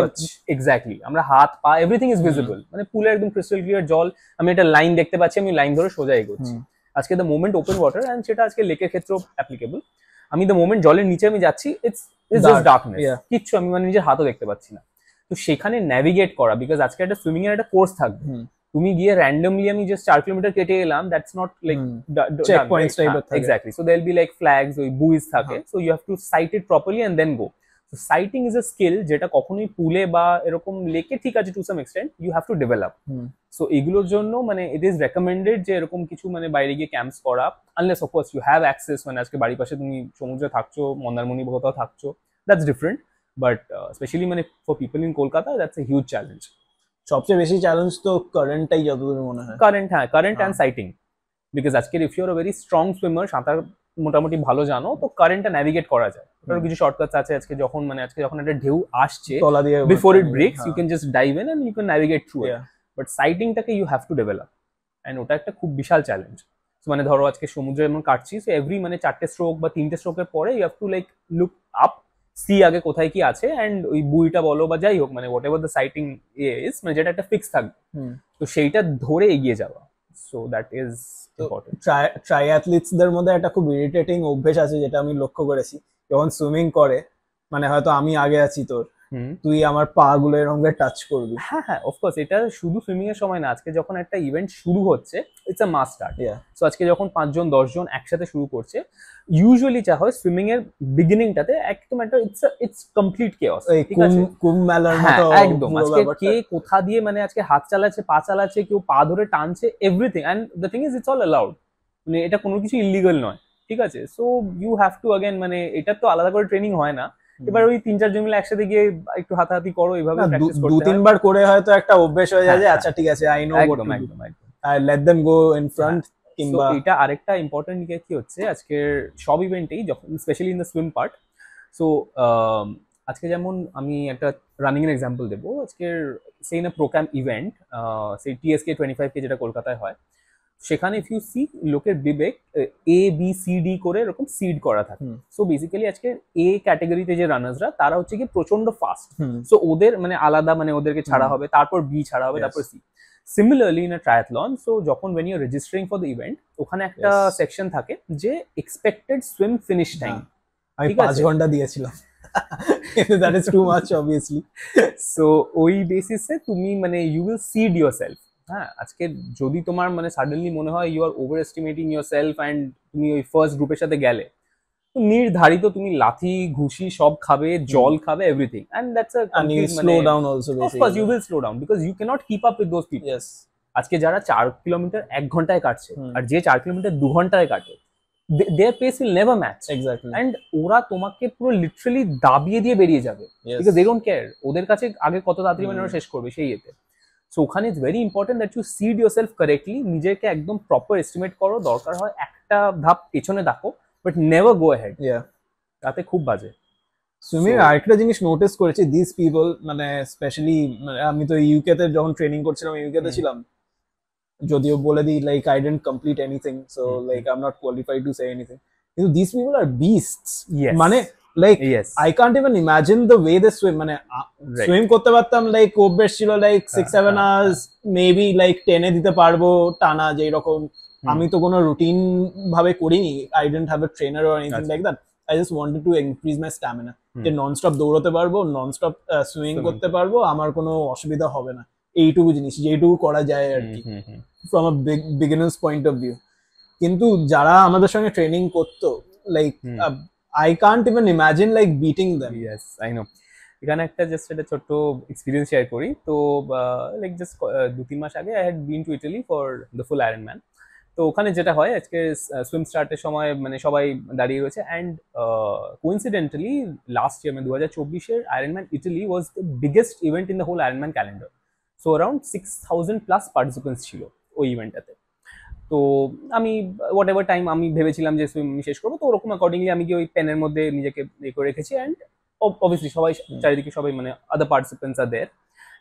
এক্স্যাক্টলি আমরা হাত পা এভরিথিং ইজ ভিজিবল, মানে পুলে একদম ক্রিস্টাল ক্লিয়ার জল, আমি একটা লাইন দেখতে পাচ্ছি, আমি লাইন ধরে সোজা এগোচ্ছি। আজকে the moment open water, and সেটা আজকে লেকের ক্ষেত্রেও অ্যাপ্লিকেবল, আমি দ্য মোমেন্ট জলের নিচে আমি যাচ্ছি, ইটস জাস্ট ডার্কনেস, কিচ্ছু আমি মানে নিজের হাতও দেখতে পাচ্ছি না। তো সেখানে ন্যাভিগেট করা, বিকজ আজকে একটা সুইমিং এর একটা কোর্স থাকবে, তুমি গিয়ে র্যান্ডমলি আমি জাস্ট 4 কিলোমিটার কেটে এলাম, that's not like
checkpoints টাইপের থাকে।
Exactly, so there will be like flags, ওই বুইজ থাকে, so you have to sight it properly and then go. So sighting is a skill যেটা কখনোই পুলে বা এরকম লেকে ঠিক আছে to some extent, you have to develop. So এগুলোর জন্য মানে ইট ইজ রেকমেন্ডেড যে এরকম কিছু মানে বাইরে গিয়ে ক্যাম্পস করা, unless of course you have access, মানে আজকে বাড়ির পাশে তুমি সমুদ্রে থাকছো, মন্দারমণি বা কোথাও থাকছো, দ্যাটস ডিফারেন্ট, বাট স্পেশালি মানে for people in Kolkata that's a huge challenge.
সবচেয়ে বেশি চ্যালেঞ্জ তো কারেন্টটাই যতদূর মনে হয়।
কারেন্ট, হ্যাঁ, কারেন্ট অ্যান্ড সাইটিং, বিকজ আজকে if you are very strong swimmer, সাঁতার মোটামুটি ভালো জানো, তো কারেন্টটা ন্যাভিগেট করা যায়। ওটারও কিছু শর্টকাটস আছে। আজকে যখন একটা ঢেউ আসছে, before it breaks, you can just dive in and you can navigate through it, but সাইটিংটাকে you have to develop, and ওটা একটা খুব বিশাল চ্যালেঞ্জ। মানে ধরো আজকে সমুদ্রে যেমন কাটছি, সো এভরি মানে 4টে স্ট্রোক বা 3টে স্ট্রোকের পরে you have to like look up, see আগে কোথায় কি আছে, এন্ড ওই বুইটা বলো বা যাই হোক, মানে what ever the citing is, মানে যেটা একটা ফিক্স থাকবে, তো সেইটা ধরে এগিয়ে যাওয়া। So that is important.
ট্রায়াথলিটসদের মধ্যে একটা খুব ইরিটেটিং অভ্যেস আছে যেটা আমি লক্ষ্য করেছি, যখন সুইমিং করে, মানে হয়তো আমি আগে আছি তোর, তুই আমার পা গুলো এরকম টাচ করবি।
হ্যাঁ হ্যাঁ, অফকোর্স এটা শুধু সুইমিং এর সময় না, আজকে যখন একটা ইভেন্ট শুরু হচ্ছে, it's a mass start. So আজকে যখন 5 জন 10 জন একসাথে শুরু করছে, ইউজুয়ালি যা হয় সুইমিং এর বিগিনিংটাতে একদম একটা ইটস কমপ্লিট কেওস, ঠিক আছে,
কুম্ভ মেলার মতো
একদম। আজকে কে কোথা দিয়ে মানে আজকে হাত চালাচ্ছে, পা চালাচ্ছে, কেউ পা ধরে টানছে, everything, and the thing is it's all allowed, মানে এটা কোনো কিছু ইলিগাল নয়, ঠিক আছে। So you have to again, মানে এটা তো আলাদা করে ট্রেনিং হয় না, এবার ওই 3-4 জন মিলে একসাথে গিয়ে একটু হাতাহাতি করো, এইভাবে প্র্যাকটিস করতে হয়।
2-3 বার করে হয়তো একটা অভ্যাস হয়ে যায় যে আচ্ছা ঠিক আছে, I know what to do,
একদম
let them go in front. কিংবা
এটা আরেকটা ইম্পর্টেন্ট দিক কি হচ্ছে, আজকের সব ইভেন্টেই যখন specially in the swim part, so আজকে যেমন আমি একটা রানিং এর এক্সাম্পল দেবো, আজকের সেই না প্রোগ্রাম ইভেন্ট, সেই TSK 25K যেটা কলকাতায় হয়, সেখানে ইফ ইউ সি লোকের বিবেক ABCD করে এরকম সিড করা থাকে। সো বেসিক্যালি আজকে A ক্যাটাগরিতে যে রানার্সরা, তারা হচ্ছে কি প্রচন্ড ফাস্ট, সো ওদের মানে আলাদা, মানে ওদেরকে ছাড়া হবে, তারপর B ছাড়া হবে, তারপর C। Similarly in a triathlon, so যখন when you're registering for the event, ওখানে একটা
Yes.
সেকশন থাকে যে এক্সপেক্টেড সুইম ফিনিশ টাইম।
আমি
ঠিক
5
আছে।
ঘন্টা দিয়েছিলাম, that is too much obviously.
So ওই বেসিসে তুমি মানে you will seed yourself. হ্যাঁ, আজকে যদি তোমার মানে সাডেনলি মনে হয় you are overestimating yourself and তুমি ওই ফার্স্ট গ্রুপের সাথে গেলে, তো নির্ধারিত তুমি লাথি ঘুষি সব খাবে, জল খাবে, everything, and that's a
And you
complete মানে
slow down also
of course you
basically.
Will slow down because you can't keep up with those people.
Yes.
আজকে যারা 4 কিলোমিটার 1 ঘন্টায় কাটছে আর যে 4 কিলোমিটার 2 ঘন্টায় কাটে, their pace will never match.
Exactly.
And ওরা তোমাকে পুরো লিটারালি দাবিয়ে দিয়ে বেরিয়ে যাবে
Yes.
Because they don't care ওদের কাছে আগে কত তাড়াতাড়ি মানে ওরা শেষ করবে সেই এতে। সো ওখানে it's very important that you seed yourself correctly, নিজেকে একদম প্রপার এস্টিমেট করো, দরকার হয় একটা ধাপ পেছনে দেখো, but never go ahead.
Yeah.
তাতে খুব বাজে।
সুইমিং আরেকটা জিনিস নোটিস করেছি, দিস পিপল মানে স্পেশালি, আমি তো ইউকে তে যখন ট্রেনিং করছিলাম, ইউকে তে ছিলাম, যদিও বলে দিই like I didn't complete anything, so like I am not qualified to say anything, কিন্তু this people are beasts.
Yes.
মানে like
Yes.
I can't even imagine the way they swim. মানে
Right.
Swim করতে পারতাম, like অভ্যেস ছিল like 6-7 hours maybe, like 10 দিতে পারবো টানা যেই রকম। আমি তো কোনো রুটিন ভাবে করিনি, I didn't have a trainer or anything like that. I just wanted to increase my stamina, যে নন স্টপ দৌড়তে পারবো, নন স্টপ সুইমিং করতে পারবো, আমার কোনো অসুবিধা হবে না, এইটুকু জিনিস যেইটুকু করা যায় আর কি, from a beginners point of view. কিন্তু যারা আমাদের সঙ্গে ট্রেনিং করতো, like I can't even imagine like beating them.
Yes, I know. এখানে একটা জাস্ট একটা ছোট্ট এক্সপিরিয়েন্স শেয়ার করি। তো লাইক জাস্ট 2-3 মাস আগে I had been to Italy for the full Ironman. তো ওখানে যেটা হয়, আজকে সুইম স্টার্টের সময় মানে সবাই দাঁড়িয়ে রয়েছে, অ্যান্ড কোইন্সিডেন্টালি লাস্ট ইয়ার মানে 2024-এর Ironman Italy was the biggest event in the whole Ironman calendar. So around 6,000 plus participants ছিল ওই ইভেন্টটাতে। তো আমি হোয়াট এভার টাইম আমি ভেবেছিলাম যে সুইম শেষ করবো, তো ওরকম অ্যাকর্ডিংলি আমি কি ওই পেনের মধ্যে নিজেকে ইয়ে করে রেখেছি, অ্যান্ড অবভিয়াসলি সবাই চারিদিকে সবাই মানে আদার পার্টিসিপেন্টস আর দেয়ার,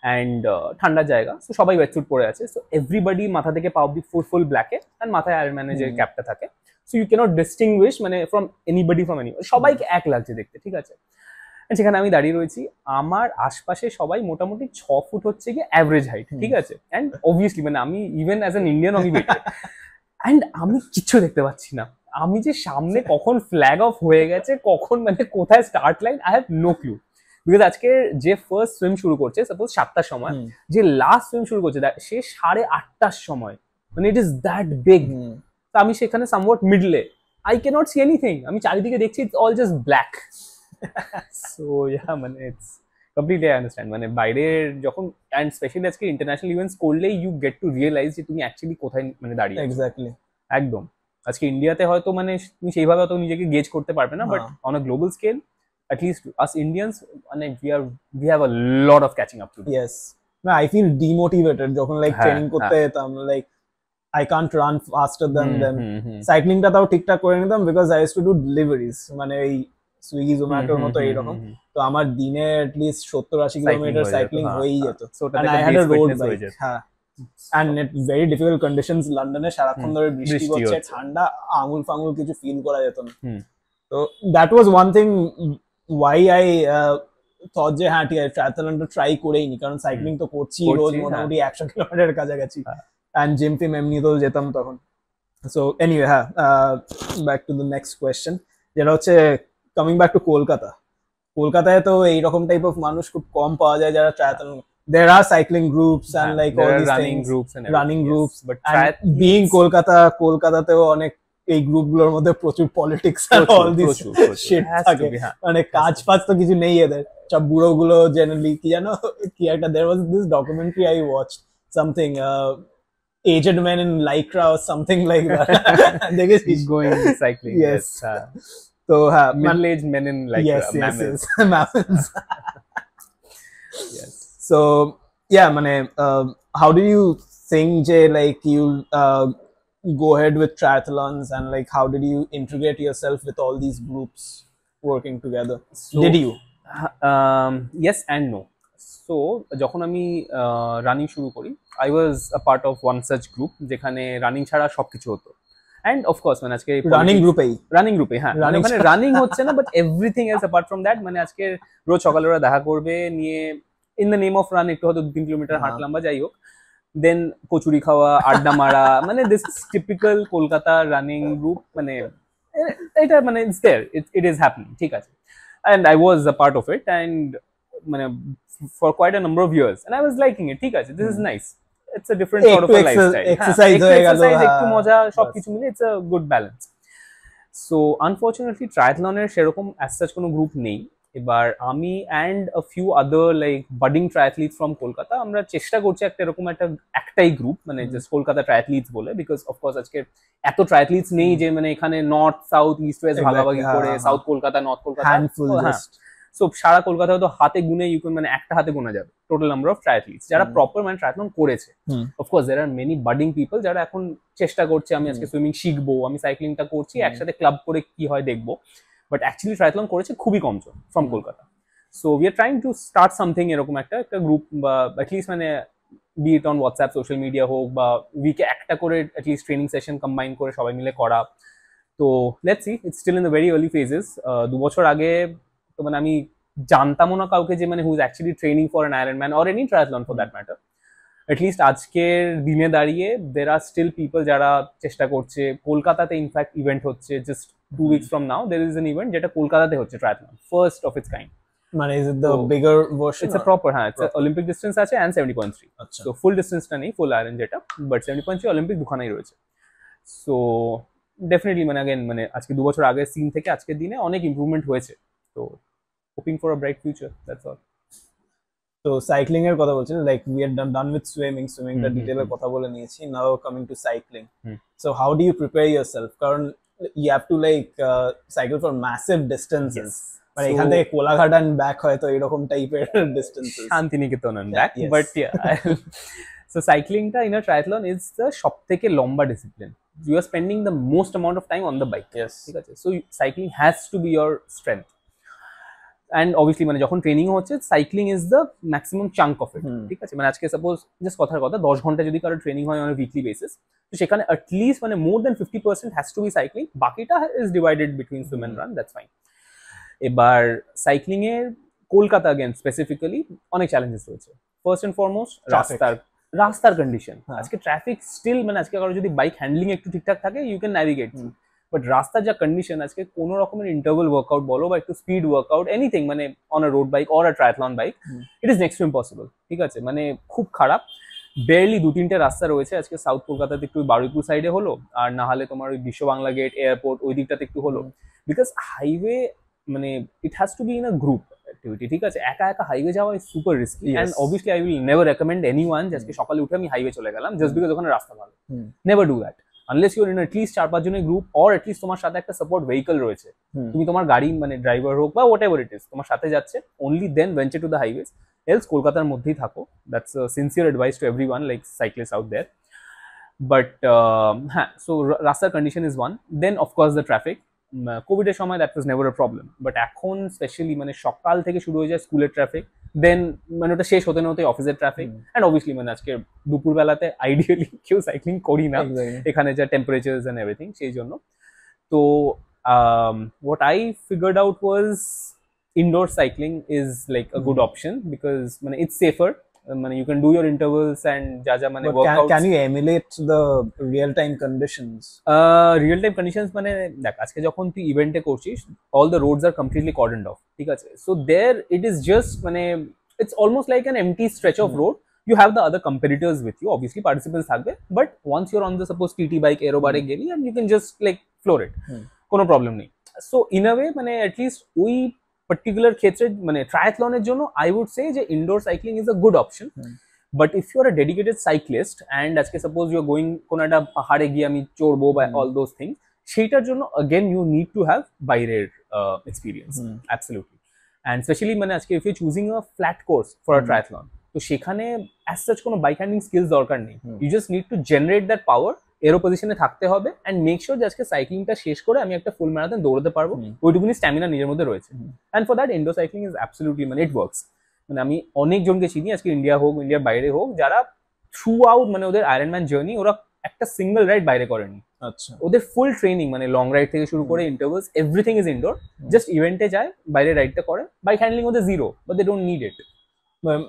অ্যান্ড ঠান্ডার জায়গা, সো সবাই ওয়েটস্যুট পরে আছে। সো এভরিবডি মাথা থেকে পা অব্দি ফুল ব্ল্যাকে, অ্যান্ড মাথায় আয়রনম্যানের যে ক্যাপটা থাকে, সো ইউ ক্যানট ডিস্টিংগুইশ মানে ফ্রম এনিবডি ফ্রম এনি, সবাইকে এক লাগছে দেখতে, ঠিক আছে। সেখানে আমি দাঁড়িয়ে রয়েছি, আমার আশপাশে সবাই মোটামুটি 6 ফুট হচ্ছে গিয়ে অ্যাভারেজ হাইট, ঠিক আছে। অ্যান্ড অবভিয়াসলি মানে আমি ইভেন অ্যাজ অ্যান ইন্ডিয়ান আমি বেটার, অ্যান্ড আমি কিচ্ছু দেখতে পাচ্ছি না। আমি যে সামনে কখন ফ্ল্যাগ অফ হয়ে গেছে, কখন মানে কোথায় start line, I have no clue. Because আজকে যে ফার্স্ট সুইম শুরু করছে সাপোজ 7টার সময়, যে লাস্ট সুইম শুরু করছে সে 8:30টার সময়, মানে ইট ইজ দ্যাট বিগ। তো আমি সেখানে সামওয়াট মিডলে, আই ক্যানট সি এনিথিং, আমি চারিদিকে দেখছি it's all just black. So yeah মানে ইটস কমপ্লিটলি আই আন্ডারস্ট্যান্ড, মানে বাইরের যখন, অ্যান্ড স্পেশালি আজকে ইন্টারন্যাশনাল ইভেন্টস করলেই ইউ গেট টু রিয়েলাইজ যে তুমি অ্যাকচুয়ালি কোথায় মানে দাঁড়িয়ে।
এক্স্যাক্টলি,
একদম। আজকে ইন্ডিয়াতে হয়তো মানে তুমি সেইভাবে হয়তো নিজেকে গেজ করতে পারবে না, but on a global scale at least us Indians, মানে we have a lot of catching up to do.
Yes. No, I feel demotivated যখন লাইক ট্রেনিং করতে যেতাম, like I can't run faster than them. সাইক্লিংটা তাও ঠিকঠাক করে নিতাম because I used to do deliveries, মানে এই সুইগি জোম্যাটোর মতো এইরকম। তো আমার দিনে at least 70-80 কিলোমিটার সাইক্লিং হয়েই যেত, and I had a road bike. হ্যাঁ, and it very difficult conditions, লন্ডনে সারাক্ষণ ধরে বৃষ্টি হচ্ছে, ঠান্ডা, আঙুল ফাঙুল কিছু ফিল করা যেত না। তো that was one thing why I thought যে হ্যাঁ ঠিক আছে ট্রায়াথলনটা ট্রাই করেই নি, কারণ সাইক্লিং তো করছি রোজ মোটামুটি 100 কিলোমিটারের কাছাকাছি, and জিম ফিম এমনিতেও যেতাম তখন। সো এনিওয়ে, হ্যাঁ, back to the next question, যেটা হচ্ছে কামিং ব্যাক টু কলকাতা। কলকাতায় তো এইরকম টাইপ অফ মানুষ খুব কম পাওয়া যায় যারা triathlon, there are cycling groups and like all these things, running groups, but being কলকাতাতেও অনেক এই গ্রুপগুলোর মধ্যে প্রচুর পলিটিক্স আর অল দিস শিট থাকে, মানে কাজ ফাজ তো কিছু নেই এদের, সব বুড়ো গুলো জেনারেলি কি জানো কি একটা, there was this documentary I watched, something aged men in lycra or something like that.
He's going cycling.
Yes. So
middle-aged men in lycra,
yes,
mammoths.
Mammoths.
Yes.
So yeah, mane how do you think je like you go ahead with triathlons, and like how did you integrate yourself with all these groups working together? So, did you?
Yes and no. So যখন আমি running শুরু করি, I was a part of one such group যেখানে running ছাড়া সবকিছু হতো, and of course মানে আজকে
রানিং গ্রুপে
হ্যাঁ, মানে রানিং হচ্ছে না, but everything else apart from that, মানে আজকে রোজ সকালে ওরা দেখা করবে নিয়ে in the name of run একটু হয়তো 2-3 কিলোমিটার হাঁটলাম বা যাই হোক, দেন কচুরি খাওয়া, আড্ডা মারা, মানে this typical Kolkata running group, মানে এটা মানে it's there, it is happening, ঠিক আছে। And I was a part of it, and মানে for quite a number of years, and I was liking it, ঠিক আছে, this is nice, it's a different sort of a lifestyle, হ্যাঁ,
exercise
একটু
হয়ে গেল,
exercise, একটু
হ্যাঁ,
মজা,
বাস।
সবকিছু মিলে it's a good balance. So unfortunately ট্রায়াথলনের সেরকম অ্যাজ সাচ কোনো গ্রুপ নেই। এবার আমি and a few other like budding triathletes from Kolkata আমরা চেষ্টা করছি একটা এরকম একটাই গ্রুপ, মানে জাস্ট কলকাতা ট্রায়াথলিটস বলে, বিকজ অফকোর্স আজকে এত ট্রায়াথলিটস নেই যে মানে এখানে নর্থ সাউথ ইস্ট ওয়েস্ট ভাগাভাগি করে, south Kolkata north Kolkata,
handful
হ্যাঁ।
জাস্ট।
সো সারা কলকাতা হয়তো হাতে গুনে মানে একটা হাতে গোনা যাবে টোটাল নাম্বার অফ ট্রায়াথলিটস যারা প্রপার মানে ট্রায়াথলন করেছে। Of course there are many budding people যারা এখন চেষ্টা করছে, আমি আজকে সুইমিং শিখবো, আমি সাইক্লিংটা করছি, একসাথে ক্লাব করে কি হয় দেখবো, বাট অ্যাকচুয়ালি ট্রায়াথলন করেছে খুবই কমজন from Kolkata. So we are trying to start something, এরকম একটা গ্রুপ, বা অ্যাটলিস্ট মানে be it on WhatsApp social media হোক, বা উইকে একটা করে অ্যাটলিস্ট ট্রেনিং সেশন কম্বাইন করে সবাই মিলে করা। তো let's see, it's still in the very early phases. 2 বছর আগে তো মানে আমি জানতামও না কাউকে যে মানে who is actually training for an Ironman or any triathlon for that matter. At least আজকের দিনে দাঁড়িয়ে দের আর স্টিল পিপল যারা চেষ্টা করছে। কলকাতাতে ইনফ্যাক্ট ইভেন্ট হচ্ছে, just 2 weeks from now there is an event যেটা কলকাতাতে হচ্ছে, triathlon, first of its kind.
মানে is it the bigger version?
It's a proper, হ্যাঁ, ইটস অলিম্পিক ডিস্টেন্স আছে এন্ড 70.3।
আচ্ছা,
তো ফুল ডিস্টেন্সটা নেই, ফুল আয়রন যেটা, বাট 70.3 অলিম্পিক দুখানাই রয়েছে। সো ডেফিনেটলি মানে আগেন মানে আজকে 2 বছর আগের সিন থেকে আজকের দিনে অনেক ইমপ্রুভমেন্ট হয়েছে। তো hoping for a bright future, that's all.
তো সাইক্লিং এর কথা বলছেন, like we are done with সুইমিংটা ডিটেইলে কথা বলে নিয়েছি, now coming to cycling. So how do you prepare yourself? কারণ you have to like cycle for massive distances, মানে এখান থেকে কোলাঘাট এন্ড ব্যাক হয়তো এরকম টাইপের distances,
Shantiniketan and back, but so সাইক্লিংটা in a triathlon is the সবথেকে লম্বা discipline. You R spending the most amount of time on the bike, ঠিক আছে। So cycling has to be your strength, and obviously মানে যখন training হচ্ছে cycling is the maximum chunk of it, ঠিক আছে। মানে আজকে সাপোজ জাস্ট কথার কথা 10 ঘন্টা যদি কারো ট্রেনিং হয় অন উইকলি বেসিস, তো সেখানে অ্যাটলিস্ট মানে মোর দেন 50% হ্যাজ টু বি সাইক্লিং, বাকিটা is divided between swim and run, that's fine. এবার সাইক্লিং এর কলকাতা অ্যাগেন স্পেসিফিক্যালি অনেক চ্যালেঞ্জেস রয়েছে। ফার্স্ট এন্ড ফরমোস্ট রাস্তার কন্ডিশন। আজকে ট্রাফিক স্টিল মানে আজকে কারো যদি বাইক হ্যান্ডলিং একটু ঠিকঠাক থাকে ইউ ক্যান ন্যাভিগেট, বাট রাস্তার যা কন্ডিশন আজকে কোনো রকমের ইন্টারভাল ওয়ার্কআউট বলো বা একটু স্পিড ওয়ার্কআউট এনিথিং মানে on a road bike or a triathlon bike, it is next to impossible, ঠিক আছে। মানে খুব খারাপ। বেয়ারলি 2-3টে রাস্তা রয়েছে আজকে সাউথ কলকাতাতে, একটু বারুইপুর সাইডে হলো, আর না হলে তোমার ওই বিশ্ব বাংলা গেট এয়ারপোর্ট ওই দিকটাতে একটু হলো, বিকজ হাইওয়ে মানে ইট has to B in a group activity, ঠিক আছে। একা একা হাইওয়ে যাওয়া is super risky, and obviously I will never recommend anyone যে আজকে সকালে উঠে আমি হাইওয়ে চলে গেলাম জাস্ট বিকজ ওখানে রাস্তা ভালো। Never do that unless your in at least 4-5 জনের গ্রুপ, অর অ্যাটলিস্ট তোমার সাথে একটা সাপোর্ট ভেহিকল রয়েছে, তুমি তোমার গাড়ি মানে ড্রাইভার হোক বা হোয়াট এভার ইট ইজ তোমার সাথে যাচ্ছে, only then venture to the highways, else কলকাতার মধ্যেই থাকো। That's sincere advice to everyone like cyclist out there. But হ্যাঁ, সো রাস্তার condition is one, then of course the traffic. কোভিডের সময় that was never a problem, but এখন specially মানে সকাল থেকে শুরু হয়ে যায় স্কুলের ট্রাফিক, দেন মানে ওটা শেষ হতে না হতে অফিসের ট্রাফিক, অ্যান্ড অবভিয়াসলি মানে আজকে দুপুরবেলাতে আইডিয়ালি কেউ সাইক্লিং করি না এখানে যা টেম্পারেচার্স অ্যান্ড এভরিথিং, সেই জন্য। তো what I figured out was indoor cycling is like a good option because মানে it's safer, মানে you can do your intervals and যা যা মানে workouts.
Can you emulate the real time conditions?
Real time conditions মানে দেখ আজকে যখন তুই ইভেন্টে করছিস all the roads are completely cordoned off, ঠিক আছে। so there it is just মানে it's almost like an empty stretch of road. You have the other competitors with you, obviously participants থাকবে, but once you're on the suppose TT bike aero bike গেলি and you can just like floor it, কোনো problem নেই। So in a way মানে at least ওই particular ক্ষেত্রে মানে ট্রায়াথলনের জন্য আই উড সে যে indoor cycling is a good option. But if you are a dedicated cyclist and আজকে সাপোজ ইউ আর গোয়িং কোনো একটা পাহাড়ে গিয়ে আমি চড়বো বা অল দোজ থিংস, সেইটার জন্য again you need to have বাইরের এক্সপিরিয়েন্স, অ্যাবসলিউটলি। অ্যান্ড স্পেশালি মানে আজকে if you choosing a flat course for a triathlon, তো সেখানে অ্যাজ সাচ কোনো বাইক হ্যান্ডলিং স্কিলস দরকার নেই, you just need to generate that power, aero পজিশনে থাকতে হবে, অ্যান্ড মেক শিওর যে আজকে সাইক্লিংটা শেষ করে আমি একটা ফুল ম্যারাথন দৌড়াতে পারবো, ওইটুকুনি স্ট্যামিনা নিজের মধ্যে রয়েছে। And for that indoor cycling is absolutely মানে ইট ওয়ার্কস। মানে আমি অনেকজনকে চিনি আজকে ইন্ডিয়া হোক ইন্ডিয়ার বাইরে হোক যারা থ্রু আউট মানে ওদের আয়রনম্যান জার্নি ওরা একটা সিঙ্গেল রাইড বাইরে করেনি।
আচ্ছা,
ওদের ফুল ট্রেনিং মানে লং রাইড থেকে শুরু করে intervals everything is indoor, just ইভেন্টে যায় বাইরে রাইডটা করে, বাইক হ্যান্ডলিং ওদের zero, but they don't need it.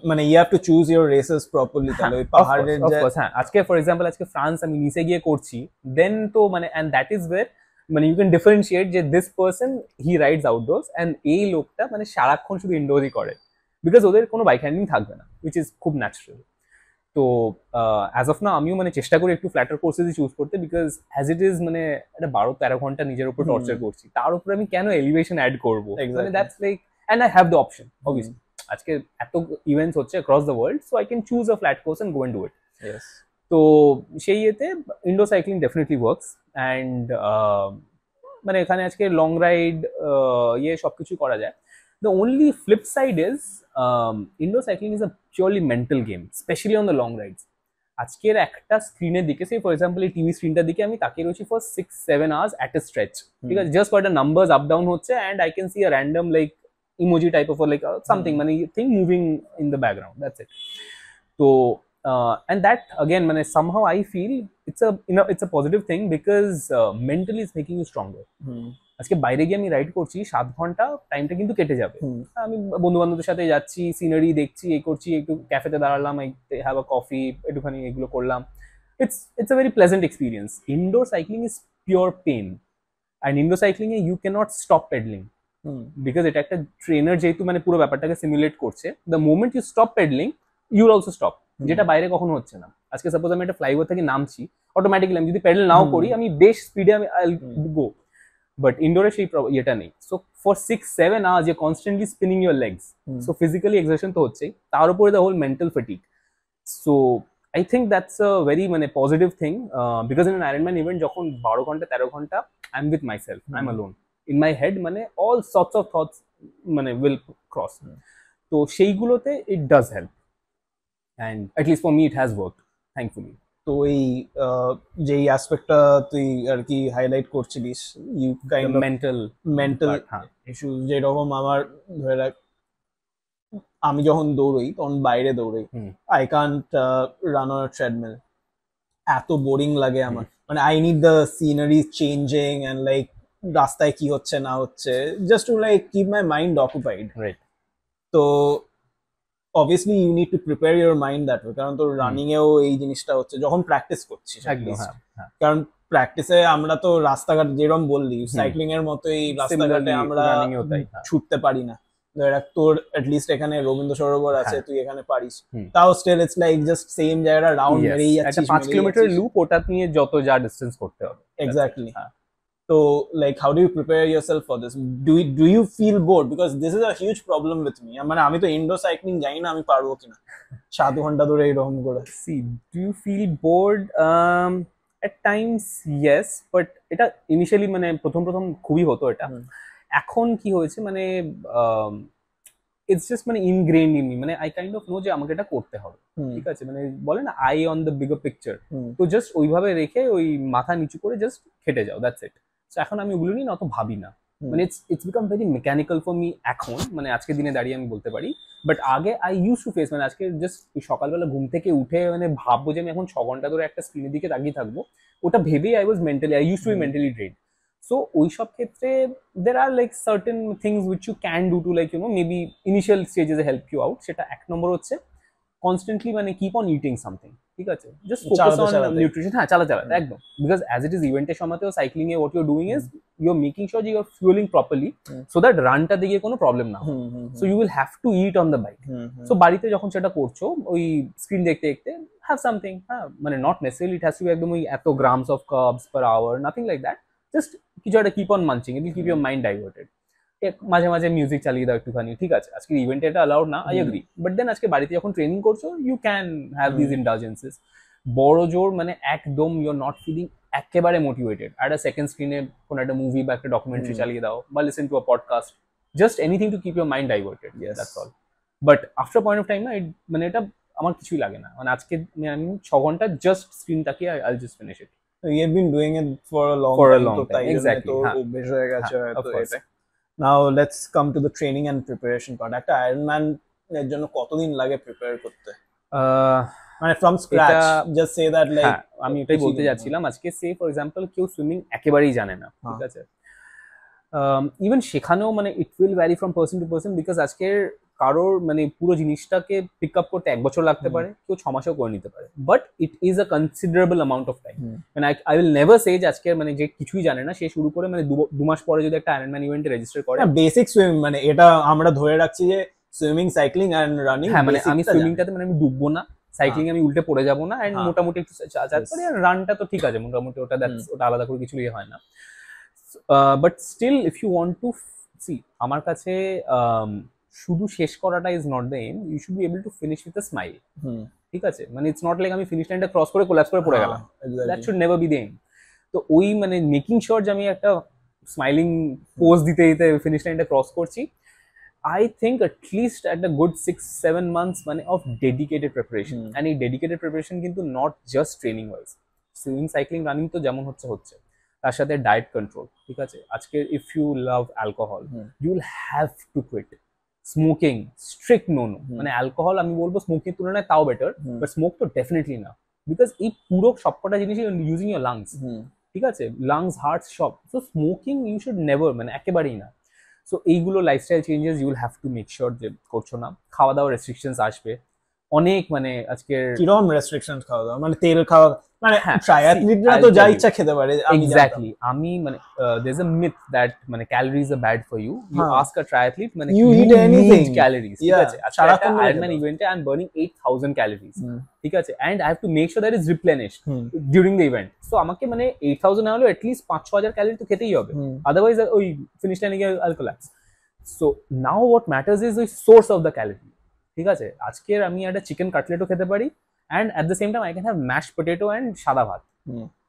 মানে you have to choose your races properly, তাহলে ওই পাহাড়ের যে
হ্যাঁ আজকে ফর এক্সাম্পল আজকে ফ্রান্স আমি নিচে গিয়ে করছি, দেন তো মানে এন্ড দ্যাট ইজ ওয়্যার মানে ইউ ক্যান ডিফারেন্সিয়েট যে this person he rides outdoors and এই লোকটা মানে সারাক্ষণ শুধু ইনডোরই করে, বিকজ ওদের কোনো বাইক হ্যান্ডিং থাকবে না, উইচ ইজ খুব ন্যাচারাল। তো অ্যাজ অফ না আমিও মানে চেষ্টা করি একটু ফ্ল্যাটার কোর্সেসই চুজ করতে, বিকজ অ্যাজ ইট ইজ মানে একটা 12-13 ঘন্টা নিজের উপর টর্চার করছি, তার উপরে আমি কেন এলিভেশন অ্যাড করবো, মানে that's like and I have the option obviously. আজকে এত ইভেন্টস হচ্ছে across the world, so I can choose a flat course and go and do it. তো সেই ইয়েতে indoor cycling definitely works and মানে এখানে আজকে লং রাইড ইয়ে সবকিছু করা যায়। The only flip side is indoor cycling is a purely mental game, especially on the long rides. আজকের একটা স্ক্রিনের দিকে, সে ফর এক্সাম্পল এই টিভি স্ক্রিনটার দিকে আমি তাকিয়ে রয়েছি for 6-7 hours at a stretch, ঠিক আছে, জাস্ট কয়েকটা নাম্বারস আপ ডাউন হচ্ছে and I can see a random like emoji type of like something মানে thing moving in the background, that's it. তো and that again মানে somehow I feel it's a positive thing because mentally it's making you stronger. আজকে বাইরে গিয়ে আমি ride করছি 7 ঘন্টা, টাইমটা কিন্তু কেটে যাবে, আমি বন্ধু বান্ধবদের সাথে যাচ্ছি, সিনারি দেখছি, এই করছি, একটু ক্যাফেতে দাঁড়ালাম, হ্যাভ আ কফি, একটুখানি এগুলো করলাম, it's a very pleasant experience. Indoor cycling is pure pain, and indoor cycling A you cannot stop pedaling because এটা একটা ট্রেনার যেহেতু মানে পুরো ব্যাপারটাকে সিমুলেট করছে, the moment you stop pedalling you will also stop, যেটা বাইরে কখনো হচ্ছে না। আজকে সাপোজ আমি একটা ফ্লাইওভার থেকে নামছি, অটোমেটিক্যালি আমি যদি পেডেল নাও করি আমি বেশ স্পিডে আমি আই গো, বাট ইনডোরে সেই ইয়েটা নেই। So for 6-7 hours you're constantly spinning your legs, so physically exertion তো হচ্ছেই, তার উপরে the whole mental fatigue. So I think that's a very মানে positive thing because in an Ironman event যখন 12 ঘন্টা 13 ঘন্টা I'm with myself, I'm alone in my head, মানে all sorts of thoughts মানে will cross. তো সেইগুলোতে it does help and at least for me it has worked thankfully.
তো এই যেই অ্যাসপেক্টটা তুই আর কি হাইলাইট করছিলিস, you kind of mental issue, যেরকম আমার ধরে রাখ আমি যখন দৌড়ই তখন বাইরে দৌড়ই, I can't run on treadmill, এত বোরিং লাগে আমার, মানে I need the scenery changing and like রাস্তায় কি হচ্ছে না হচ্ছে, just to like keep my mind occupied, right? তো obviously you need to prepare your mind that way, কারণ তোর রানিং এও এই জিনিসটা হচ্ছে যখন প্র্যাকটিস করছিস, কারণ প্র্যাকটিসে আমরা তো রাস্তাঘাট যেরকম বললি সাইক্লিং এর মতোই রাস্তাঘাটে আমরা ছুটতে পারি না, তোর অ্যাটলিস্ট এখানে রবীন্দ্র সরোবর আছে, তুই এখানে পারিস, তাও still it's like just same জায়গাটা রাউন্ড মেরেই যাচ্ছিস,
5 কিলোমিটার লুপ, ওটা নিয়ে যত যা ডিসটেন্স করতে হবে,
exactly. So like how do you prepare yourself for this? Do you feel bored? Because this is a huge problem with me. মানে আমি তো ইনডোর সাইক্লিং জানি না আমি পারবো কিনা 7 ঘন্টা ধরে এরকম করে।
See, do you feel bored? At times yes, but এটা ইনিশিয়ালি মানে প্রথম খুবই হতো এটা, এখন কি হয়েছে মানে ইটস জাস্ট মানে ইনগ্রেইনড ইন মি, মানে আই কাইন্ড অফ নো যে আমাকে এটা করতে হবে, ঠিক আছে, মানে বলে না I on the bigger picture, তো জাস্ট ওইভাবে রেখে ওই মাথা নিচু করে জাস্ট খেটে যাও, দ্যাটস ইট। তো এখন আমি ওগুলো নিয়ে অত ভাবি না, মানে it's become very mechanical for me এখন, মানে আজকের দিনে দাঁড়িয়ে আমি বলতে পারি, বাট আগে আই ইউজ টু ফেস, মানে আজকে জাস্ট সকালবেলা ঘুম থেকে উঠে মানে ভাববো যে আমি এখন 6 ঘন্টা ধরে একটা স্ক্রিনের দিকে তাকিয়ে থাকবো, ওটা ভেবেই I use to be mentally drained. So ওইসব ক্ষেত্রে there are like certain things which you can do to like you know maybe initial স্টেজে হেল্প ইউ আউট। সেটা এক নম্বর হচ্ছে কনস্ট্যান্টলি মানে কিপ অন ইটিং সামথিং, ঠিক আছে, জাস্ট ফোকাস অন নিউট্রিশন, হ্যাঁ চালাতে একদম, বিকজ অ্যাজ ইট ইজ ইভেন্টের সময়তেও সাইক্লিং এ what you are doing is you are making sure যে you are fuelling properly so that রানটা দিয়ে কোনো প্রবলেম না হয়, so you will have to eat on the bike. So বাড়িতে যখন সেটা করছো ওই স্ক্রিন দেখতে দেখতে হ্যাভ সামথিং, হ্যাঁ মানে not necessarily it has to be একদম ওই এত grams of carbs per hour, nothing like that, just কিছু একটা keep on munching, it will keep your mind diverted. মাঝে মাঝে মিউজিক চালিয়ে দাও একটুখানি, ঠিক আছে, আজকে ইভেন্টে এটা অ্যালাউড না, আই এগ্রি, বাট দেন আজকে বাড়িতে যখন ট্রেনিং করছো ইউ ক্যান হ্যাভ দিজ ইন্ডালজেন্সেস। বড় জোর মানে একদম ইউ আর নট ফিলিং একেবারে মোটিভেটেড, আর একটা সেকেন্ড স্ক্রিনে কোনো একটা মুভি বা একটা ডকুমেন্টারি চালিয়ে দাও বা listen to a podcast, just anything to keep your mind diverted, that's all. But after point of time না মানে এটা আমার কিছুই লাগে না, মানে আজকে আমি 6 ঘন্টা জাস্ট স্ক্রিন তাকিয়ে I just finish it.
You have been doing it for a long time,
exactly,
অভ্যেস হয়ে গেছে এটা। Now let's come to the training and preparation part. একটা আয়রনম্যান এর জন্য কতদিন লাগে প্রিপেয়ার করতে, মানে from scratch, just say that like
আমি এটাই বলতে যাচ্ছিলাম, আজকে সে ফর এক্সাম্পল কেউ সুইমিং একেবারেই জানে না, ঠিক আছে, ইভেন সেখানেও মানে it will vary from person to person, because আজকের কারোর মানে পুরো জিনিসটাকে পিক আপ করতে 1 বছর লাগতে পারে, কেউ 6 মাসেও করে নিতে পারে, but it is a considerable amount of time. মানে আই উইল নেভার সে যে আজকে মানে যে কিছুই জানে না সে শুরু করে মানে 2 মাস পরে যদি একটা আয়রনম্যান ইভেন্টে রেজিস্টার করে।
বেসিক সুইমিং মানে এটা আমরা ধরে রাখছি যে সুইমিং, সাইক্লিং এন্ড রানিং।
হ্যাঁ মানে আমি সুইমিংটাতে মানে আমি ডুববো না, সাইক্লিং আমি উল্টে পড়ে যাবো না, এন্ড মোটামুটি একটু চার্জ করি, আর রানটা তো ঠিক আছে মোটামুটি, ওটা ওটা আলাদা করে কিছু ইয়ে হয় না। But still if you want to see, আমার কাছে শুধু শেষ করাটা is not the aim, you should be able to finish with a smile. ঠিক আছে, মানে ইটস নট লাইক আমি ফিনিশ লাইনটা ক্রস করে কোল্যাপস করে পড়ে গেলাম, that should never be the aim. তো ওই মানে মেকিং শিওর যে আমি একটা স্মাইলিং পোজ দিতে দিতে ফিনিশ লাইনটা ক্রস করছি, I think at least at a good 6-7 months মানে of dedicated preparation, and এই dedicated preparation কিন্তু not just training wise, swimming, cycling, running তো যেমন হচ্ছে তার সাথে ডায়েট কন্ট্রোল। ঠিক আছে, আজকে if you love alcohol you will have to quit smoking, strict no. মানে অ্যালকোহল আমি বলবো স্মোকিং তুলনায় তাও বেটার, বাট স্মোক তো ডেফিনেটলি না, বিকজ এই পুরো সবকটা জিনিস ইউজিং ইউর লাংস। ঠিক আছে, লাংস, হার্ট সব। So smoking you should never, মানে একেবারেই না। সো এইগুলো lifestyle changes you will have to make sure যে করছো না। খাওয়া দাওয়া রেস্ট্রিকশনস আসবে অনেক, মানে আজকের
কিরকম রেস্ট্রিকশনস খাওয়া দাওয়া, মানে তেল খাওয়া, মানে
হ্যাঁ,
ট্রায়াথলিটরা তো যা ইচ্ছা খেতে পারে।
এক্স্যাক্টলি, আমি মানে there is a myth that মানে calories are bad for you. You ask a triathlete মানে
you eat anything
ক্যালোরিজ। ঠিক আছে,
সারাক্ষণ
একটা আয়রনম্যান ইভেন্টে আই এম বার্নিং 8000 ক্যালোরিজ। ঠিক আছে, and I have to make sure that is replenished during the event. So আমাকে মানে 8000 না হলেও এটলিস্ট 5-6000 ক্যালোরি তো খেতেই হবে, আদারওয়াইজ ওই ফিনিশ লাইনে গিয়ে all collapse. So now what matters is ওই সোর্স অফ দ্য ক্যালোরি। ঠিক আছে, আজকের আমি একটা চিকেন কাটলেটও খেতে পারি, and at the same time I can have mash potato and সাদা ভাত।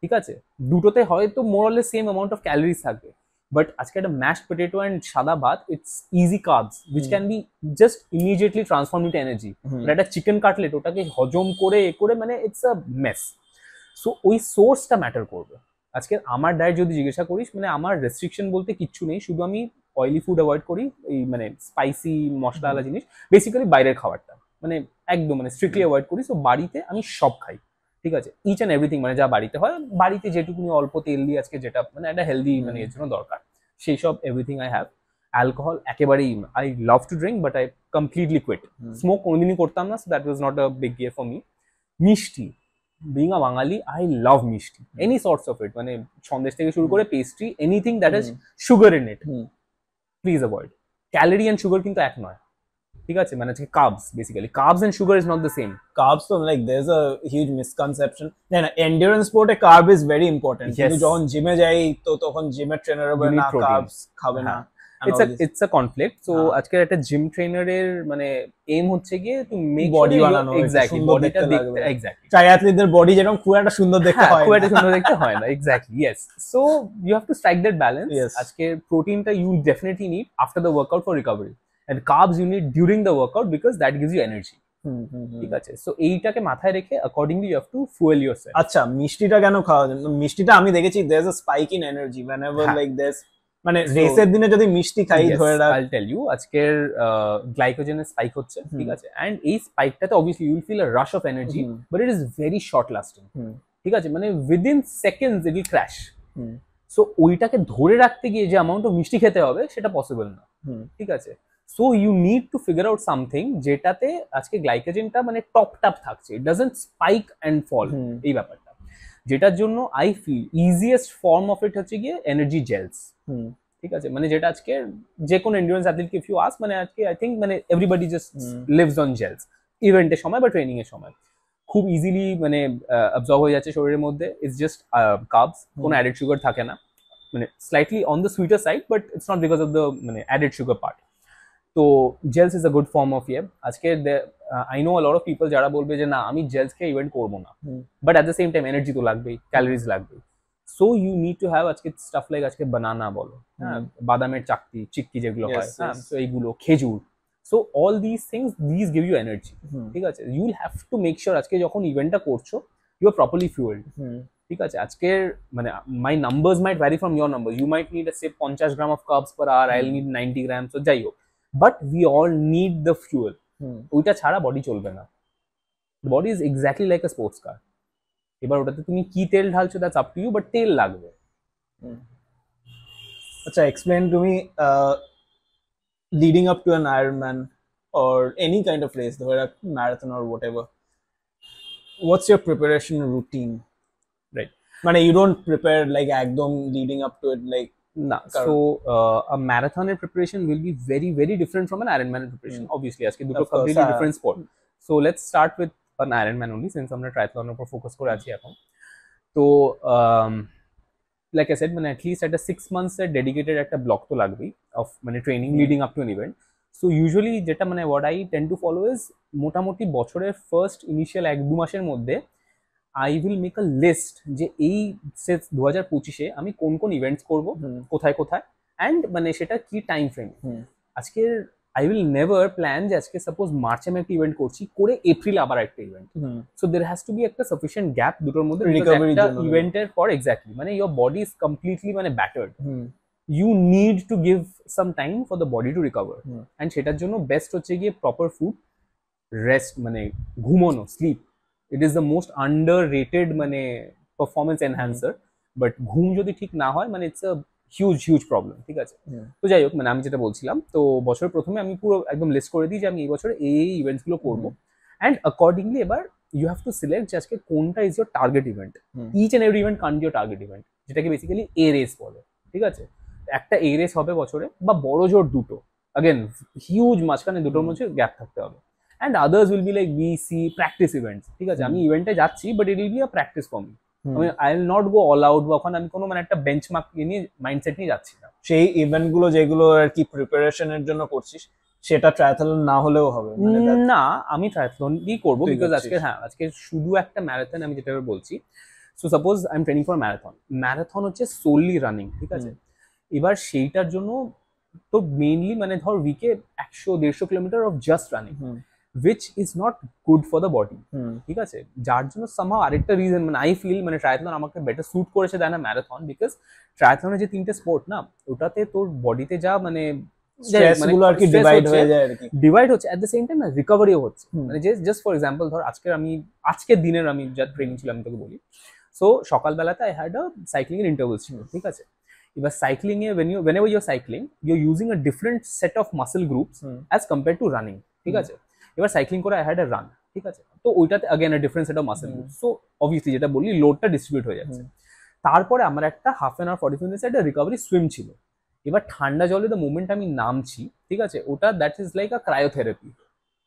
ঠিক আছে, দুটোতে হয়তো more or less same amount of calories থাকবে, বাট আজকে একটা ম্যাশ পটেটো অ্যান্ড সাদা ভাত, it's easy carbs which can be just immediately transform into energy. একটা চিকেন কাটলেট ওটাকে হজম করে করে মানে ইটস আ মেস। সো ওই সোর্সটা ম্যাটার করবে। আজকে আমার ডায়েট যদি জিজ্ঞাসা করিস, মানে আমার রেস্ট্রিকশন বলতে কিচ্ছু নেই, শুধু আমি অয়েলি ফুড অ্যাভয়েড করি, এই মানে স্পাইসি মশলাওয়ালা জিনিস, বেসিক্যালি বাইরের খাবারটা মানে একদম মানে স্ট্রিক্টলি অ্যাভয়েড করি। সো বাড়িতে আমি সব খাই। ঠিক আছে, ইচ অ্যান্ড এভরিথিং মানে যা বাড়িতে হয়, বাড়িতে যেটুকুনি অল্প তেল দিয়ে আজকে যেটা মানে একটা হেলদি মানে এর জন্য দরকার, সেই সব এভরিথিং আই হ্যাভ। অ্যালকোহল একেবারেই, I love to drink but I completely quit. Smoke কোনোদিনই করতাম না, so that was not a big gear for me. Mishti, being a Bengali, I love mishti, any sorts of it, মানে সন্দেশ থেকে শুরু করে pastry, anything that is sugar in it please avoid. Calorie and sugar কিন্তু এক নয়। ঠিক আছে, মানে হচ্ছে carbs, basically carbs and sugar is not the same.
Carbs তো like there is a huge misconception. না এন্ডিউরেন্স স্পোর্টে কার্ব ইজ ভেরি ইম্পর্টেন্ট, কিন্তু যখন জিমে যাই তো তখন জিমের ট্রেনাররা বলে না কার্বস খাবে না,
ইটস আ কনফ্লিক্ট। সো আজকের একটা জিম ট্রেনারের মানে এম হচ্ছে গিয়ে তুমি মেক
বডি বানানো,
এক্স্যাক্টলি বডিটা দেখতে, এক্স্যাক্টলি
ট্রায়াথলিটদের বডি যেরকম খুব একটা সুন্দর দেখতে হয়,
খুব একটা সুন্দর দেখতে হয় না, exactly yes. So you have to strike that balance. আজকে প্রোটিনটা you definitely need after the workout for recovery, and carbs you need during the workout because that gives you energy. ঠিক আছে, সো এইটাকে মাথায় রেখে accordingly you have to fuel yourself.
আচ্ছা, মিষ্টিটা কেন খাওয়া যায়? মিষ্টিটা আমি দেখেছি there is a spike in energy whenever like this, মানে রেসের দিনে যদি মিষ্টি খাই ধরে রাখ,
I'll tell you আজকের গ্লাইকোজেনের স্পাইক হচ্ছে। ঠিক আছে, and এই স্পাইকটাতে obviously you will feel a rush of energy but it is very short lasting. ঠিক আছে, মানে within seconds it will crash. So ওইটাকে ধরে রাখতে গিয়ে যে অ্যামাউন্ট অফ মিষ্টি খেতে হবে সেটা পসিবল না। ঠিক আছে, so you need to figure out something যেটাতে আজকে গ্লাইকোজেনটা মানে টপ থাকছে, it doesn't spike and fall, এই ব্যাপারটা, যেটার জন্য I feel easiest form of it হচ্ছে গিয়ে এনার্জি জেলস। ঠিক আছে, মানে যেটা আজকে যে কোনো এন্ডিউরেন্স অ্যাথলিটকে ইফ ইউ আস্ক, মানে আজকে আই থিঙ্ক মানে এভরিবডি জাস্ট লিভস অন জেলস ইভেন্টের সময় বা ট্রেনিং এর সময়, খুব ইজিলি মানে অ্যাবজর্ব হয়ে যাচ্ছে শরীরের মধ্যে। ইটস জাস্ট কার্বস, কোনো অ্যাডেড সুগার থাকে না, মানে slightly on the sweeter side but it's not because of the মানে অ্যাডেড সুগার পার্ট। তো gels is a good form of আজকে I know a lot of people যারা বলবে যে না আমি জেলস খেয়ে ইভেন্ট করবো না, but at the same time energy তো লাগবেই, ক্যালোরিজ লাগবে। So you need to have আজকে স্টাফ লাইক আজকে বানানা বলো, হ্যাঁ, বাদামের চিক্কি যেগুলো হয়, হ্যাঁ, তো এইগুলো, খেজুর। So all this things this give you energy. ঠিক আছে, you will have to make sure আজকে যখন ইভেন্টটা করছো ইউ আর প্রপারলি ফুয়েলড। ঠিক আছে, আজকের মানে my numbers might vary from your number, you might need say 50 gram of carbs per hour, I will need 90 grams, তো যাই হোক, but we all need the fuel. ওইটা ছাড়া বডি চলবে না। Body is exactly like a sports car. এবার ওটাতে তুমি কি তেল ঢালছো that's up to you, but তেল লাগবে।
আচ্ছা, explain to me leading up to an Ironman or any kind of race, whether a marathon or whatever. What's your preparation routine?
Right
মানে you don't prepare like একদম leading up to it like
না, so a marathoner preparation will be very very different from an Ironman preparation obviously আজকে দুটো
of course,
completely different sport. So let's start with an Ironman only since আমরা triathlon এর উপর focus করে আছি এখন। তো like I said মানে at least একটা 6 months এর dedicated একটা ব্লক তো লাগবেই of মানে training leading up two an event. So usually যেটা মানে what I tend to follow is মোটামুটি বছরের ফার্স্ট ইনিশিয়াল 1-2 মাসের মধ্যে I will make a list যে এই 2025-এ আমি কোন কোন ইভেন্টস করব, কোথায় কোথায়, অ্যান্ড মানে সেটা কি টাইম ফ্রেম। আজকের আই উইল নেভার প্ল্যান যে আজকে সাপোজ মার্চে আমি একটা ইভেন্ট করছি করে এপ্রিল আবার একটা event. So there has to be একটা সাফিসিয়েন্ট গ্যাপ দুটোর মধ্যে, একটা ইভেন্টের পর এক্স্যাক্টলি মানে ইয়োর বডি ইজ কমপ্লিটলি মানে battered, you need to give some time for the body to recover. And সেটার জন্য বেস্ট হচ্ছে গিয়ে প্রপার ফুড, রেস্ট মানে ঘুমানো, sleep. It is the most underrated মানে পারফরমেন্স এনহ্যান্সার, বাট ঘুম যদি ঠিক না হয় মানে it's a huge huge problem, ঠিক আছে। তো যাই হোক মানে আমি যেটা বলছিলাম, তো বছরের প্রথমে আমি পুরো একদম লিস্ট করে দিই যে আমি এই বছরে এই ইভেন্টসগুলো করবো, অ্যান্ড অ্যাকর্ডিংলি এবার ইউ হ্যাভ টু সিলেক্ট যে আজকে কোনটা is your target event. Each and every event can't your target event, যেটাকে বেসিক্যালি এ রেস বলে, ঠিক আছে। একটা এ রেস হবে বছরে বা বড় জোর দুটো, আগেন হিউজ মাঝখানে দুটোর মধ্যে গ্যাপ থাকতে হবে, and others will be like B, C practice events, ঠিক আছে। আমি ইভেন্টে যাচ্ছি but it will be a practice for me, আমি I will not go all out, বা ওখানে আমি কোনো মানে একটা বেঞ্চমার্ক নিয়ে মাইন্ডসেট নিয়ে যাচ্ছি না।
সেই ইভেন্ট গুলো যেগুলো আর কি প্রিপারেশনের জন্য করছিস সেটা ট্রায়াথলন না হলেও হবে
না, আমি ট্রায়াথলনই করবো বিকজ আজকে আজকে শুধু একটা ম্যারাথন আমি যেটা বলছি। So suppose I am training for marathon, marathon হচ্ছে সোললি রানিং, ঠিক আছে। এবার সেইটার জন্য তো মেইনলি মানে ধর উইকে 100-150 kilometre of just running, which is not good for the body, ঠিক আছে। যার জন্য somehow আরেকটা রিজন মানে আই ফিল মানে ট্রায়াথলন আমাকে বেটার স্যুট করেছে দেন ম্যারাথন, বিকজ ট্রায়াথলনের যে 3টে স্পোর্ট না, ওটাতে তোর বডিতে যা মানে
স্ট্রেসগুলো আর কি ডিভাইড হয়ে যায় আর কি,
ডিভাইড হচ্ছে এট দ্য সেম টাইম রিকভারিও হচ্ছে। মানে জাস্ট ফর এক্সাম্পল ধর আজকের দিনের আমি যা ট্রেনিং ছিল আমি তোকে বলি। সো সকালবেলাতে আই হ্যাড আ সাইক্লিং এর ইন্টারভাল ছিল, ঠিক আছে। এবার cycling A whenever you're cycling you're using a different set of muscle groups as compared to running, ঠিক আছে। এবার সাইক্লিং করে আই হ্যাড আ রান, ঠিক আছে। তো ওইটাতে again a different set of muscle groups, so obviously যেটা বললি লোডটা ডিস্ট্রিবিউট হয়ে যাচ্ছে। তারপরে আমার একটা হাফ অ্যান আওয়ার 45 মিনিটস একটা রিকভারি সুইম ছিল। এবার ঠান্ডা জলে দ্য মোমেন্ট আমি নামছি, ঠিক আছে, ওটা that is like a cryotherapy,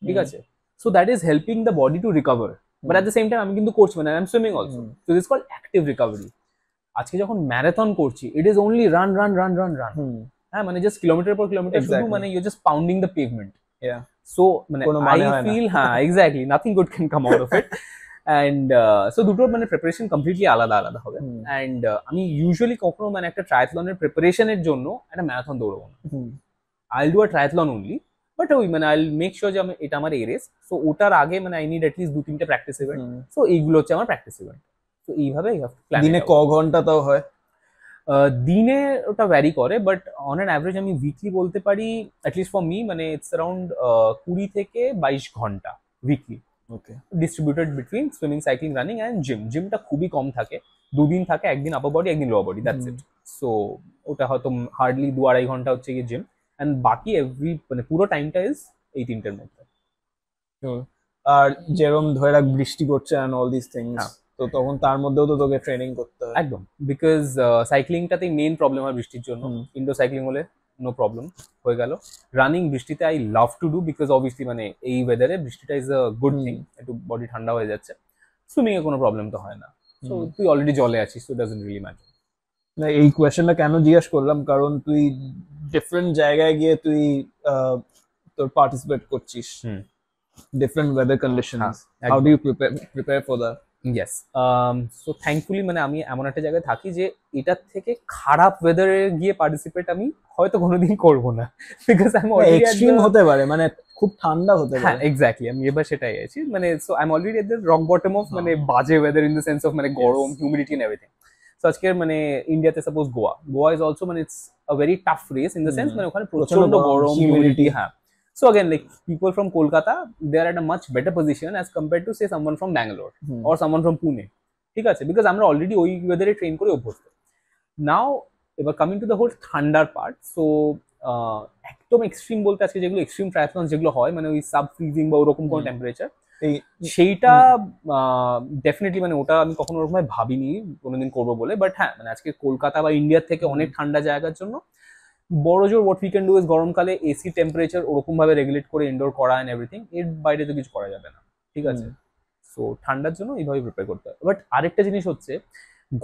ঠিক আছে। So that is helping the body to recover, but at the same time আমি কিন্তু করছি মানে I am swimming also, so this called active recovery. আজকে যখন ম্যারাথন করছি it is only run run run run run, হ্যাঁ মানে just kilometre পর কিলোমিটার শুধু মানে you just pounding the pavement. So মানে আই ফিল হ্যাঁ exactly nothing good can come out of it. And so দুটোর মানে প্রিপারেশন কমপ্লিটলি আলাদা আলাদা হবে। অ্যান্ড আমি ইউজুয়ালি কখনো মানে একটা ট্রায়াথলনের প্রিপারেশনের জন্য একটা ম্যারাথন দৌড়বো না, I will do a triathlon only, but ওই মানে আই উইল মেক শিওর যে এটা আমার এ রেস, সো ওটার আগে মানে আই নিড অ্যাটলিস্ট 2-3টে প্র্যাকটিস ইভেন্ট, সো এইগুলো হচ্ছে আমার প্র্যাকটিস ইভেন্ট। তো এইভাবে
দিনে ক ঘন্টা তাও হয়?
দিনে ওটা ভ্যারি করে, বাট অন অ্যান অ্যাভারেজ আমি উইকলি বলতে পারি অ্যাটলিস্ট ফর মি মানে ইটস অ্যারাউন্ড 20 থেকে 22 ঘন্টা weekly,
okay,
distributed between swimming, cycling, running and gym. জিমটা খুবই কম থাকে, 2 দিন থাকে, একদিন আপার বডি একদিন lower body, that's it. So ওটা হয়তো হার্ডলি 2-2.5 ঘন্টা হচ্ছে গিয়ে জিম, অ্যান্ড বাকি এভরি মানে পুরো টাইমটা ইজ এই 3টের মধ্যে।
আর যেরকম ধরে রাখ বৃষ্টি করছে অ্যান্ড অল দিস থিংস, তো তখন তার মধ্যেও তো তোকে ট্রেনিং করতে হয়
একদম, বিকজ সাইক্লিংটাতেই মেইন প্রবলেম হয় বৃষ্টির জন্য। ইনডোর সাইক্লিং হলে নো প্রবলেম হয়ে গেল। রানিং বৃষ্টিতে I love to do because obviously মানে এই ওয়েদারে বৃষ্টিটা ইজ আ গুড থিং, একটু বডি ঠান্ডা হয়ে যাচ্ছে। সুইমিং এ কোনো প্রবলেম তো হয় না, সো তুই অলরেডি জলে আছিস, সো ডাজন্ট রিয়েলি ম্যাটার।
না, এই কোয়েশ্চেনটা কেন জিজ্ঞাসা করলাম কারণ তুই ডিফারেন্ট জায়গায় গিয়ে তুই তোর পার্টিসিপেট করছিস, different weather conditions. How do you prepare for that?
Yes. So thankfully মানে আমি এমন একটা জায়গায় থাকি যে এটার থেকে খারাপ ওয়েদারে গিয়ে পার্টিসিপেট আমি হয়তো কোনোদিন করব না, because I am already
extreme হতে পারে, মানে খুব ঠান্ডা হতে পারে।
হ্যাঁ এক্স্যাক্টলি, আমি এবার সেটাই আছি মানে। So I am already at the rock bottom of মানে বাজে weather in the sense of মানে গরম, হিউমিডিটি এন্ড এভরিথিং। সো আজকে মানে ইন্ডিয়াতে সাপোজ গোয়া ইজ অলসো মানে it's a very tough race in the sense মানে ওখানে প্রচন্ড গরম, হিউমিডিটি। হ্যাঁ, so again like people from Kolkata they are at a much better position as compared to say someone from Bangalore or someone from Pune, ঠিক আছে, because আমরা already ওই ওয়েদারে ট্রেন করে অভ্যস্ত। নাও এবার কামিং টু দ্য হোল ঠান্ডার part, so একদম এক্সট্রিম বলতে আজকে যেগুলো এক্সট্রিম ট্রায়াথলন যেগুলো হয় মানে ওই সাব ফ্রিজিং বা ওরকম কোনো টেম্পারেচার, সেইটা ডেফিনেটলি মানে ওটা আমি কখনো ওরকম ভাবিনি কোনোদিন করবো বলে। বাট হ্যাঁ মানে আজকে কলকাতা বা ইন্ডিয়ার থেকে অনেক ঠান্ডা জায়গার জন্য বড় জোর what we can do is গরমকালে এসি টেম্পারেচার ওরকম ভাবে রেগুলেট করে ইনডোর করা এন্ড এভরিথিং, এর বাইরে তো কিছু করা যাবে না, ঠিক আছে। সো ঠান্ডার জন্য এইভাবে প্রিপেয়ার করতে হবে। বাট আরেকটা জিনিস হচ্ছে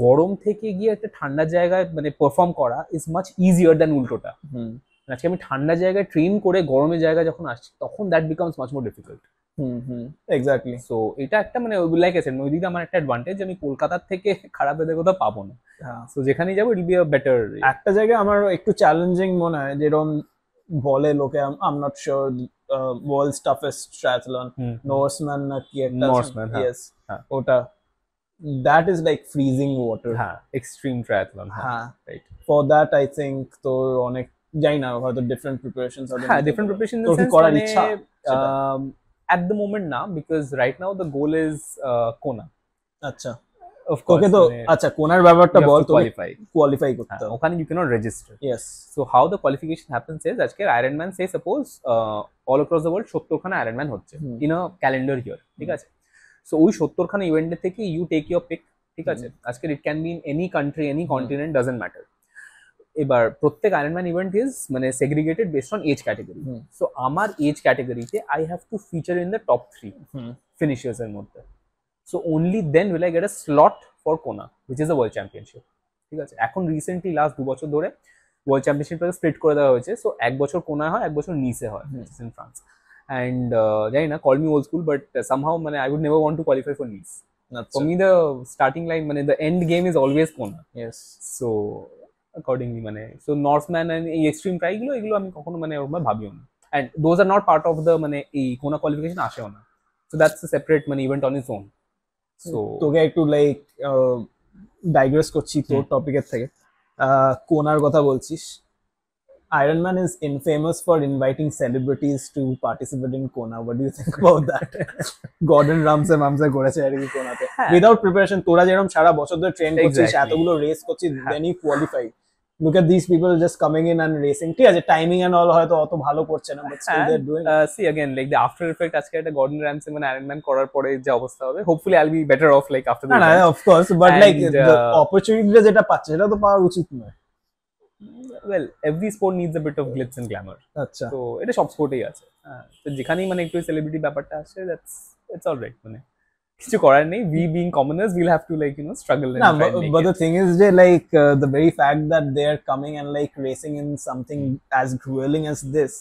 গরম থেকে গিয়ে একটা ঠান্ডা জায়গায় মানে পারফর্ম করা ইজ মাচ ইজিয়ার দ্যান উল্টোটা। আজকে আমি ঠান্ডা জায়গায় ট্রেন করে গরমের জায়গায় যখন আসছি তখন that becomes much more difficult.
Exactly.
So এটা একটা মানে লাইক আই সেড ওই দিকে আমার একটা অ্যাডভান্টেজ, আমি কলকাতার থেকে খারাপ weather কোথাও পাবো না। সো যেখানেই যাবো ইট উইল বি আ বেটার।
একটা জায়গায় আমার একটু চ্যালেঞ্জিং মনে হয়, যেরকম বলে লোকে, I am not sure, world's toughest triathlon Norseman না কি একটা,
নর্সম্যান,
ইয়েস ওটা, that is like freezing water.
হ্যাঁ এক্সট্রিম ট্রায়াথলন,
হ্যাঁ
right.
For that I think তোর অনেক জানি না হয়তো ডিফারেন্ট প্রিপারেশনস হবে।
হ্যাঁ ডিফারেন্ট প্রিপারেশন
তোর কি করার ইচ্ছা
at the moment না, because right now the goal is KONA.
আচ্ছা
Of course,
তোকে তো আচ্ছা কোনার ব্যাপারটা বল, তো কোয়ালিফাই করতে হবে,
ওখানে you cannot register.
Yes.
So how the qualification happens is আজকে Ironman say suppose all across the world 70 খানা Ironman হচ্ছে in a calendar year, ঠিক আছে। সো ওই 70 খানা ইভেন্টের থেকে you take your pick, ঠিক আছে। আজকে it can be in any country, any continent, doesn't matter. এবার প্রত্যেক আয়রনম্যান ইভেন্ট ইজ মানে segregated based on age category. So আমার এজ ক্যাটাগরিতে I have to feature in the top 3 finishers এর মধ্যে। So only then will I get a slot for Kona which is a world championship, ঠিক আছে। এখন recently last 2 বছর ধরে world চ্যাম্পিয়নশিপটাকে split করে দেওয়া হয়েছে। সো 1 বছর কোনা হয়, 1 বছর নিসে হয়, ইন ফ্রান্স। অ্যান্ড জানি না, call me old school, but somehow মানে I would never want to qualify for Nice. For me the starting line মানে the end game is always Kona.
Yes.
So accordingly মানে so Norseman and এই extreme tri গুলো এগুলো আমি কখনো মানে ওরকম ভাবিও না, and those are not part of the মানে এই কোনা কোয়ালিফিকেশন আসেও না। সো দ্যাটস আ সেপারেট মানে event on its own. So
তোকে একটু লাইক ডাইগ্রেস করছি তোর টপিকের থেকে, কোনার কথা বলছিস। Ironman is infamous for inviting celebrities to participate in Kona. What do you think about that? Gordon Ramsay মামসে করেছে আর কি কোনাতে উইদাউট প্রিপারেশন। তোরা যেরকম সারা বছর ধরে ট্রেন করছিস, এতগুলো রেস করছিস, then you qualify. Look at these people just coming in and racing. ঠিক আছে টাইমিং এন্ড অল হয়তো অত ভালো করছে না, but still they are doing.
See again like the after effect আজকে একটা গর্ডন র্যামসে মানে আয়রনম্যান করার পরে যে অবস্থা হবে, hopefully I will be better off like after that.
না of course, but like the অপরচুনিটিটা যেটা পাচ্ছে সেটা তো পাওয়া উচিত নয়।
well every sport needs a bit of glitz and glamour.
আচ্ছা
তো এটা সব স্পোর্টেই আছে। তো যেখানেই মানে একটু সেলিব্রিটি ব্যাপারটা আসে, দ্যাটস ইটস অলরাইট, মানে কিছু করার নেই। we being commoners we'll have to like struggle and try and make
but the thing is যে like the very fact that they are coming and like racing in something as grueling as this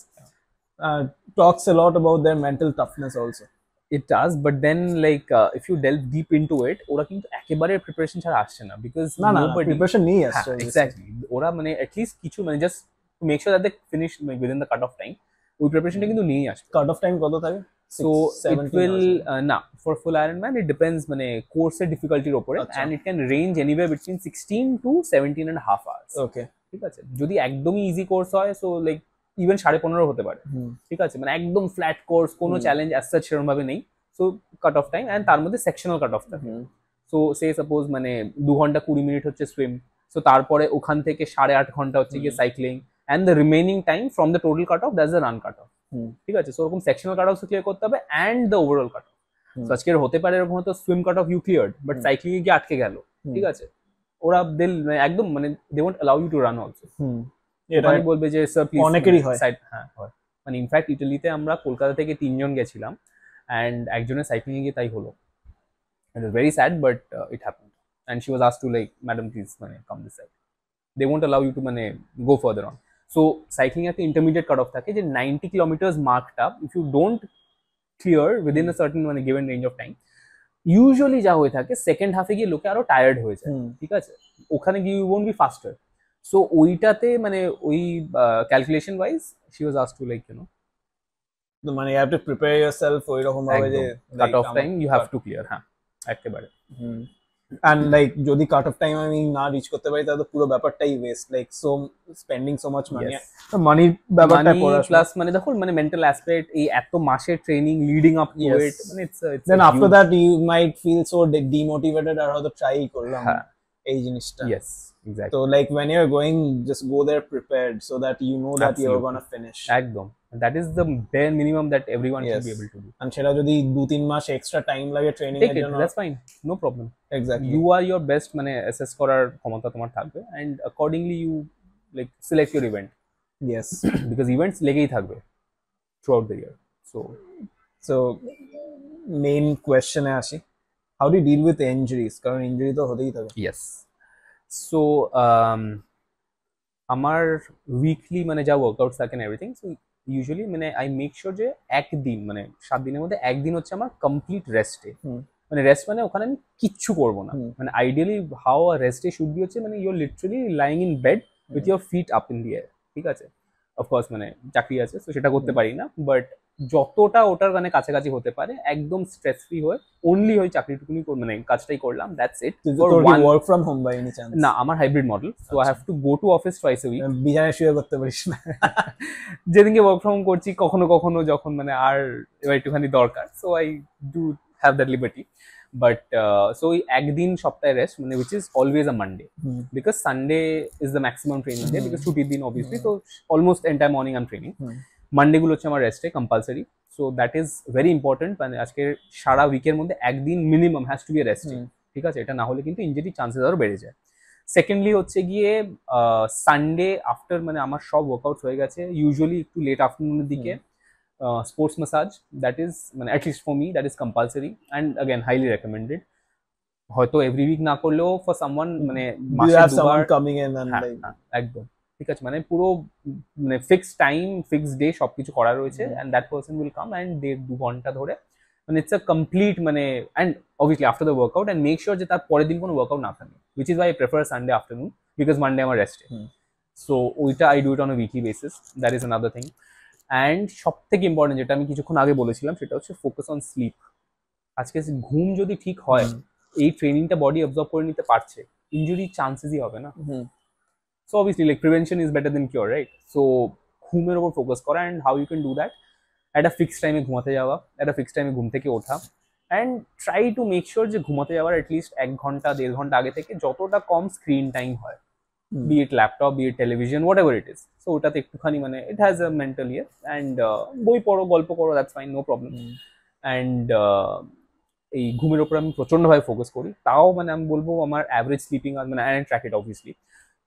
talks a lot about their mental toughness also.
It does, but then like if you delve deep into it, ওরা কিন্তু একেবারে preparation ছাড়া আসছে না, because
না preparation নিয়ে আসছে।
Exactly, ওরা মানে at least কিছু মানে just to make sure that they finish within the cut off time, ওই প্রিপারেশনটা কিন্তু নিয়েই আসছে।
কাট অফ টাইম কত থাকে?
So it will না for full Ironman it depends মানে কোর্সের ডিফিকাল্টির উপরে, and it can range anywhere between 16 to 17 and a half hours.
Okay,
ঠিক আছে। যদি একদমই ইজি কোর্স হয় সো লাইক ইভেন 15.5 হতে পারে, ঠিক আছে। মানে একদম ফ্ল্যাট কোর্স, কোনো চ্যালেঞ্জ অ্যাজ সাচ সেরকম ভাবে নেই, so cut off time and তার মধ্যে সেকশনাল কাট অফ থাকে। সো সে সাপোজ মানে 2 ঘন্টা 20 মিনিট হচ্ছে সুইম, সো তারপরে ওখান থেকে 8.5 ঘন্টা হচ্ছে গিয়ে cycling, and the remaining time from the total cut off that's the run cut off, ঠিক আছে। সো ওরকম সেকশনাল কাট অফ ক্লিয়ার করতে হবে and the overall cut off. So আজকের হতে পারে এরকম হয়তো swim cut off you cleared, but cycling এ গিয়ে আটকে গেল, ঠিক আছে। ওরা একদম মানে they won't allow you to run also. এটাই বলবে যে স্যার প্লিজ,
অনেকেরই হয়।
হ্যাঁ হয়, মানে ইনফ্যাক্ট ইটালিতে আমরা কলকাতা থেকে 3 জন গেছিলাম, অ্যান্ড একজনের সাইক্লিং এ গিয়ে তাই হলো। It was very sad, but it happened, and she was asked to like madam please মানে come this side, they won't allow you to মানে go further on. So cycling একটা ইন্টারমিডিয়েট কাট অফ থাকে যে 90 kilometres marked up, if you don't clear within a certain মানে given range of time, usually যা হয়ে থাকে second হাফে গিয়ে লোকে আরো টায়ার্ড হয়ে যায়, ঠিক আছে। ওখানে গিয়ে you won't be faster. So ওইটাতে মানে ওই calculation wise she was asked to like
মানে you have to prepare yourself ওই রকম ভাবে যে
cut off time you have to clear. হ্যাঁ একেবারে।
and like যদি কাট অফ টাইম আমি না রিচ করতে পারি তাহলে পুরো ব্যাপারটাই waste, like so spending so much money. Money ব্যাপারটা
প্লাস মানে দেখো মানে মেন্টাল অ্যাসপেক্ট, এই এত মাসের training leading up to it, মানে it's
then after that you might feel so demotivated আর হয়তো ট্রাই করলাম। এই জিনিসটা।
Yes, exactly.
So like when you're going, just go there prepared so that you know that you're
Absolutely.
gonna finish.
একদম, that is the bare minimum that everyone should
Yes.
be able to do.
And সেটা যদি 2-3 মাস extra time লাগে training
Take
এর
it,
জন্য,
that's fine, no problem.
Exactly.
You are your best, মানে assess করার ক্ষমতা তোমার থাকবে, and accordingly you like select your event.
Yes.
Because events লেগেই থাকবে throughout the year.
So main কোয়েশ্চেনে আসি, how do deal with injuries, কারণ ইনজুরি তো হতেই থাকে।
yes, so আমার উইকলি মানে যা ওয়ার্কআউটস থাকে এভরিথিং, সো ইউজুয়ালি মানে আই মেক শিওর যে একদিন মানে 7 দিনের মধ্যে একদিন হচ্ছে আমার কমপ্লিট রেস্ট ডে। মানে রেস্ট মানে ওখানে আমি কিচ্ছু করবো না, মানে ideally how a rest day should be হচ্ছে মানে your literally lying in bed with your feet up in the air, ঠিক আছে? অফকোর্স মানে চাকরি আছে, তো সেটা করতে পারি না, বাট যতটা ওটার মানে কাছাকাছি হতে পারে একদম স্ট্রেস ফ্রি হয়ে অনলি ওই চাকরিটুকুনি মানে কাজটাই করলাম, that's it.
Work from home by any chance?
না, আমার hybrid model, so I have to go to office twice a week.
বিছানায় শুয়ে করতে পারিস না?
যেদিনকে ওয়ার্ক ফ্রম হোম করছি কখনো কখনো যখন মানে আর এবার একটুখানি দরকার, so I do have that liberty, but so ওই একদিন সপ্তাহে রেস্ট, মানে which is always a Monday, because Sunday is the maximum training day, because ছুটির দিন অবভিয়াসলি, তো almost entire morning I am training. Monday গুলো হচ্ছে আমার রেস্টে compulsory, so that is very important. মানে আজকে সারা উইকের মধ্যে একদিন minimum has to be resting, ঠিক আছে? এটা না হলে কিন্তু ইনজুরি চান্সেস আরো বেড়ে যায়। সেকেন্ডলি হচ্ছে গিয়ে সানডে আফটার মানে আমার সব ওয়ার্কআউট হয়ে গেছে, ইউজুয়ালি একটু লেট আফটারনুনের দিকে স্পোর্টস ম্যাসাজ, দ্যাট ইজ মানে at least for me that is compulsory and again highly recommended. হয়তো এভরি উইক না করলেও ফর সামওয়ান মানে মাসে দুবার
কামিং ইন,
একদম ঠিক আছে, মানে পুরো মানে ফিক্সড টাইম ফিক্সড ডে সবকিছু করা রয়েছে, and that person will come and 1.5-2 ঘন্টা ধরে মানে ইটস আ কমপ্লিট মানে, and obviously after the workout and make sure যে তার পরের দিন কোনো ওয়ার্কআউট না থাকে, which is why I prefer Sunday afternoon, because Monday আমার রেস্টে। সো ওইটা I do it on a weekly basis, that is another thing. And সব থেকে ইম্পর্টেন্ট যেটা আমি কিছুক্ষণ আগে বলেছিলাম সেটা হচ্ছে ফোকাস অন স্লিপ। আজকে ঘুম যদি ঠিক হয়, এই ট্রেনিংটা বডি অবজর্ভ করে নিতে পারছে, ইনজুরি চান্সেসই হবে না। So obviously like prevention is better than cure, right? So ঘুমের উপর ফোকাস করা, and how you can do that, at a fixed time ঘুমাতে যাওয়া, at a fixed time ঘুম থেকে ওঠা, and try to make sure যে ঘুমাতে যাওয়ার at least 1 ঘন্টা 1.5 ঘন্টা আগে থেকে যতটা কম স্ক্রিন টাইম হয়, be it laptop, be it television, whatever it is, so ওটাতে একটুখানি মানে it has a mental year, and বই পড়ো, গল্প করো, that's fine, no problem. And এই ঘুমের উপর আমি প্রচন্ডভাবে ফোকাস করি, তাও মানে আমি বলবো আমার অ্যাভারেজ স্লিপিং মানে and track it obviously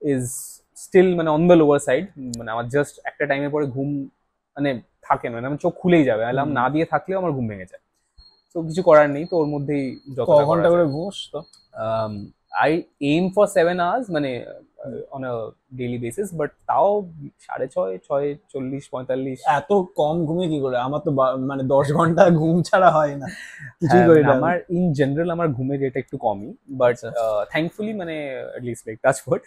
is still মানে অন দ্য লোয়ার সাইড। মানে আমার জাস্ট একটা টাইমের পরে ঘুম মানে থাকে না, মানে আমার চোখ খুলেই যাবে, অ্যালার্ম না দিয়ে থাকলেও আমার ঘুম ভেঙে যায়, তো কিছু করার নেই। তো ওর মধ্যেই যত
ঘন্টা করে ঘুমোস? তো
আই এইম ফর 7 hours মানে on a daily basis, but তাও 6:30, 6:40, 45।
এত কম ঘুমে কি করে? আমার তো মানে 10 ঘন্টা ঘুম ছাড়া হয় না, কিছুই করি না।
আমার ইন জেনারেল আমার ঘুমের রেট একটু কমই, বাট থ্যাঙ্কফুলি মানে at least like touch wood,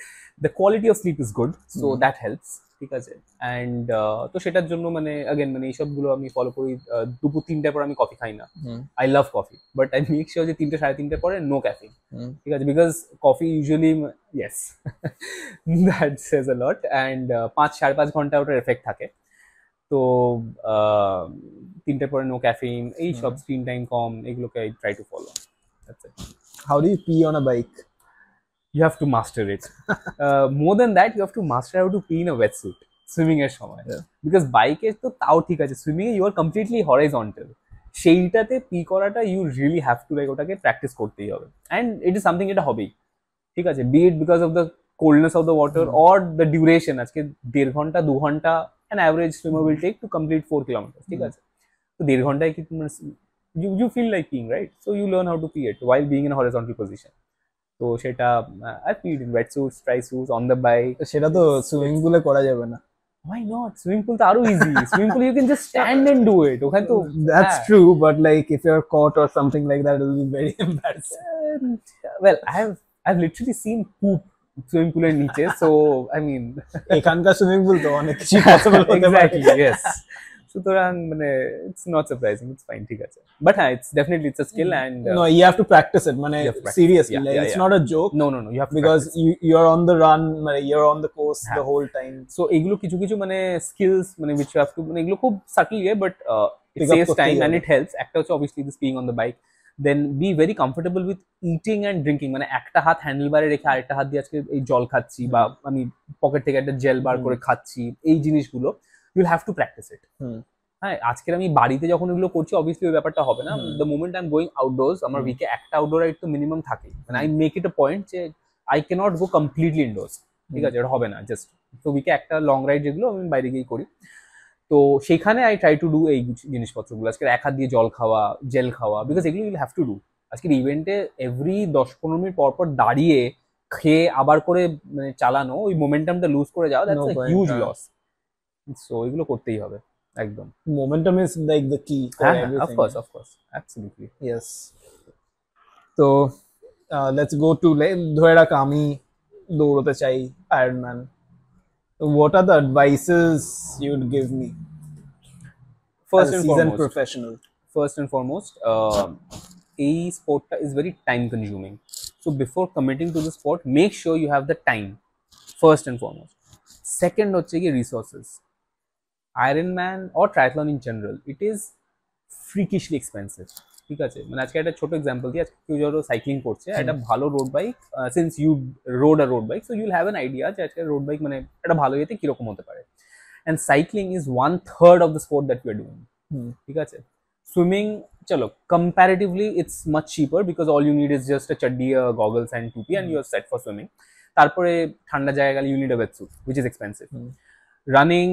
the quality of sleep is good, so that helps, ঠিক আছে? অ্যান্ড তো সেটার জন্য মানে अगेन মানে এইসবগুলো আমি ফলো করি। দুপুর 3টার পর আমি কফি খাই না, I love coffee, but I make sure যে 3টে 3:30 পরে নো ক্যাফিন, ঠিক আছে? Because coffee usually yes that Sage a lot, and 5-5.5 ঘন্টা ওটার এফেক্ট থাকে। তো 3টের পরে নো ক্যাফিন, এই সব স্ক্রিন টাইম কম, এগুলোকে I try to follow. That's it.
How do U P on a bike?
You have to master it. More than that, you have to master how to pee in a wetsuit swimming এর সময়, because বাইকে তো তাও ঠিক আছে, swimming এ you are completely horizontal, সেইটাতে pee করাটা you really have to like ওটাকে প্র্যাকটিস করতেই হবে, অ্যান্ড ইট ইজ সামথিং যেটা হবেই, ঠিক আছে? Be it because of the coldness of the water or the duration. আজকে 1.5 ঘন্টা 2 ঘন্টা an average swimmer will take to complete 4 kilometers, ঠিক আছে? তো 1.5 ঘন্টায় কি you feel like peeing, right? So you learn how to pee it while being in a horizontal position. তো সেটা I peed in wetsuits, dry suits, on the bike.
সেটা তো swimming পুলে করা যাবে না।
Why not? Swimming pool তো আরো easy. Swimming pool you can just stand and do it. ওখানে তো
that's true, but like if you're caught or something like that, it will be very embarrassing.
Well, I've literally seen poop swimming পুলের নিচে, so I mean
এখানকার swimming pool তো অনেক কিছু possible হতে পারে।
Exactly, yes. সুতরাং মানে it's not surprising, it's fine, ঠিক আছে? But হ্যাঁ, it's definitely it's a skill, and
no, you have to practice it, মানে seriously, like it's not a joke.
No, you have to
because you're on the run, মানে you're on the course the whole time.
So এগুলো কিছু কিছু মানে skills মানে which you have to মানে এগুলো খুব subtle, but it saves time and it helps. একটা হচ্ছে obviously this being on the bike, then be very comfortable with eating and drinking, মানে একটা হাত হ্যান্ডেল বারে রেখে আরেকটা হাত দিয়ে আজকে এই জল খাচ্ছি বা আমি পকেট থেকে একটা জেল বার করে খাচ্ছি, এই জিনিসগুলো ইউল হ্যাভ টু প্র্যাকটিস ইট। হ্যাঁ, আজকের আমি বাড়িতে যখন এগুলো করছি অবভিয়াসলি ওই ব্যাপারটা হবে না। The moment I am going outdoors, আমার উইকে একটা আউটডোর রাইড তো মিনিমাম থাকেই, মানে I make it a point যে I can't go completely indoors, ঠিক আছে, এটা হবে না জাস্ট। তো উইকে একটা লং রাইড যেগুলো আমি বাইরে গিয়েই করি, তো সেখানে আই ট্রাই টু ডু এই জিনিসপত্রগুলো, আজকে এক হাত দিয়ে জল খাওয়া, জেল খাওয়া, বিকজ এগুলো ইউল হ্যাভ টু ডু। আজকের ইভেন্টে এভরি 10-15 মিনিট পর পর দাঁড়িয়ে খেয়ে আবার করে মানে চালানো, ওই মোমেন্টামটা লুজ করে যাওয়া, that's a huge loss. So এগুলো করতেই হবে একদম।
Momentum is like the key for
হ্যাঁ,
everything.
of course, absolutely.
Yes. So let's go to ধরে রাখ আমি দৌড়তে চাই Ironman. What are the advices you would give me
First
as a
and
seasoned
foremost,
professional?
first and foremost, এই স্পোর্টটা is very time consuming, so before committing to the sport make sure you have the time, first and foremost. Second হচ্ছে কি resources. Ironman or triathlon in general, it is freakishly expensive, ঠিক আছে, মানে আজকে একটা ছোট এক্সাম্পল দিই, আজকে কেউ ধরো সাইক্লিং করছে, একটা ভালো road bike, since you rode a road bike, so you'll have an idea যে আজকে রোড বাইক মানে একটা ভালো ইয়েতে কিরকম হতে পারে। And cycling is 1/3 of the sport that you are doing, ঠিক আছে। সুইমিং, চলো comparatively it's much cheaper because all you need is just a chaddi, goggles and topi and you are set for swimming. তারপরে ঠান্ডা জায়গা গেলে you need a wetsuit which is expensive. Running,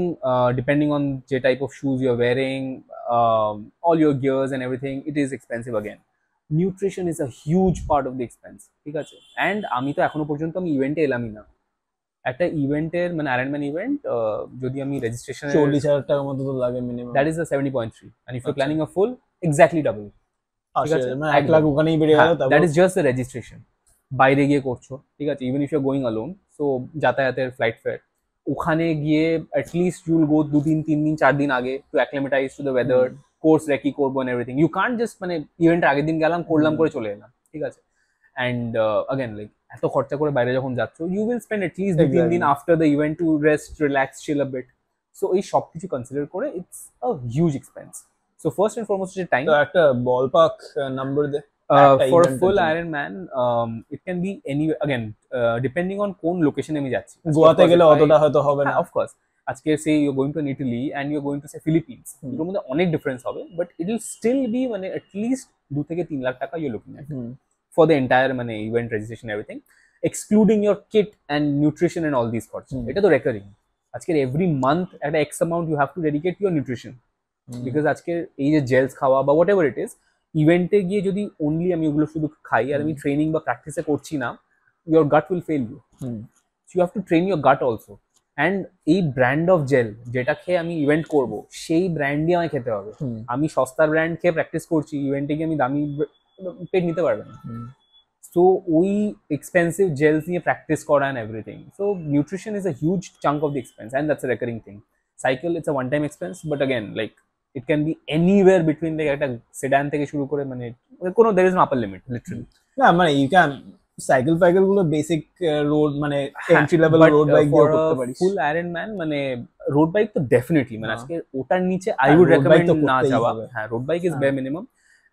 depending on the type of shoes you're wearing, all your gears and everything, it is expensive again. Nutrition is a huge part of the expense, ঠিক আছে। And আমি তো এখনো পর্যন্ত আমি ইভেন্টে এলামই না, একটা ইভেন্টের মানে আয়রনম্যান ইভেন্ট যদি আমি রেজিস্ট্রেশন
40,000 টাকার মতো তো লাগে minimum.
That is a 70.3, and if you're planning a full, exactly double, ঠিক আছে,
মানে 1 লাখ ওখানেই বেরিয়ে গেল।
That is just the registration, বাইরে গিয়ে করছো, ঠিক আছে, even if you are going alone, so যাতায়াতের ফ্লাইট ফেয়ার, ওখানে গিয়ে অ্যাটলিস্ট ইউল গো 2-3 দিন 4 দিন আগে to acclimatise to the weather, course recce করবো and everything. You can't just মানে ইভেন্টের আগের দিন গেলাম করলাম করে চলে এলাম, ঠিক আছে। অ্যান্ড আগেন লাইক এত খরচা করে বাইরে যখন যাচ্ছ, ইউ উইল স্পেন্ড অ্যাটলিস্ট 2-3 দিন after the event to rest, relax, chill a bit. So এই সব কিছু কনসিডার করে it's a huge expense. So first and foremost হচ্ছে টাইম।
তো একটা বলপার্ক নাম্বার দে
for a full Ironman, it can be anywhere again, depending on কোন লোকেশনে আমি যাচ্ছি।
গোয়াতে গেলে অতটা হয়তো হবে না,
অফ কোর্স। আজকে say you going to Italy and you going to say Philippines, এর মধ্যে অনেক ডিফারেন্স হবে, but it will still be মানে অ্যাটলিস্ট 2 থেকে 3 লাখ টাকা you looking at for the entire মানে event registration everything, excluding your kit and nutrition and all this খরচ। এটা তো রেকারিং, আজকের এভরি মান্থ একটা X amount you have to dedicate your nutrition, because আজকের এই যে জেলস খাওয়া বা হোয়াট এভার ইট ইজ, ইভেন্টে গিয়ে যদি অনলি আমি ওগুলো শুধু খাই আর আমি ট্রেনিং বা প্র্যাকটিসে করছি না, your gut will fail you, you have to train your gut also. And এই ব্র্যান্ড অফ জেল যেটা খেয়ে আমি ইভেন্ট করবো, সেই ব্র্যান্ডই আমায় খেতে হবে। আমি সস্তার ব্র্যান্ড খেয়ে প্র্যাকটিস করছি, ইভেন্টে গিয়ে আমি দামি পেট নিতে পারবে না। সো ওই এক্সপেন্সিভ জেলস নিয়ে প্র্যাকটিস করা and everything, so nutrition is a huge chunk of the expense and that's a recurring thing. Cycle it's a one time expense, but again like it can be anywhere between like একটা sedan থেকে শুরু করে মানে কোনো there is no upper limit literally.
না মানে you can cycle ফাইকেল গুলো basic road মানে এন্ট্রি লেভেল রোড বাইক দিয়ে করতে পারিস।
ফুল আয়রনম্যান মানে রোড বাইক তো ডেফিনেটলি মানে আজকে ওটার নিচে আই উড রেকমেন্ড না যাওয়া। হ্যাঁ, road bike is bear minimum,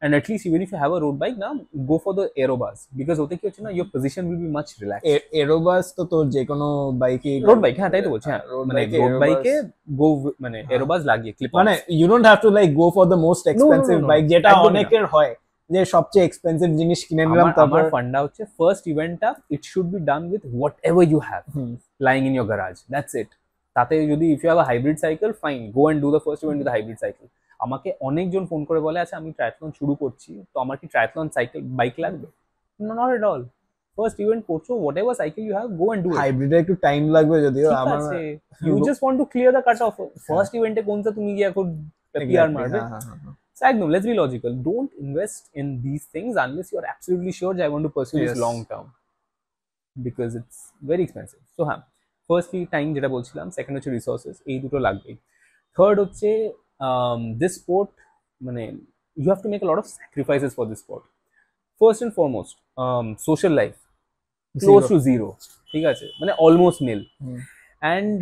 and at least even if you have a road bike now, go for the aerobus, because ওতে কি হচ্ছে না, your position will be much relaxed.
এরোবাস তো তোর যে কোনো বাইকে,
রোড বাইক, হ্যাঁ তাই তো বলছি, হ্যাঁ মানে রোড বাইকে গো মানে এরোবাস লাগিয়ে ক্লিপ,
মানে you don't have to like go for the most expensive bike যেটা অনেকের হয় যে সবচেয়ে এক্সপেন্সিভ জিনিস কিনে নিলাম।
আমার ফান্ডা হচ্ছে ফার্স্ট ইভেন্টটা it should be done with whatever you have lying in your garage, that's it. তাতে যদি if you have a hybrid cycle, fine, go and do the first event with the hybrid cycle. আমাকে অনেকজন phone করে বলে, আচ্ছা আমি triathlon শুরু করছি, তো আমার কি ট্রায়াথলন সাইকেল বাইক লাগবে? Not at all. First event করছো, whatever cycle you have, go and do it.
হাইব্রিডে একটু টাইম লাগবে যদিও, আমার
you just want to clear the cut off. First ইভেন্টে কোনটা তুমি গিয়ে এখন পিআর মারবে? So একদম, let's be logical. Don't invest in these things unless you are absolutely sure that I want to pursue this long term, because it's very expensive. So হ্যাঁ, firstly time যেটা বলছিলাম, সেকেন্ড হচ্ছে resources, এই দুটো লাগবেই। Third হচ্ছে this sport মানে you have to make a lot of sacrifices for this sport. First and foremost, social life close to zero, ঠিক আছে, মানে almost nil. And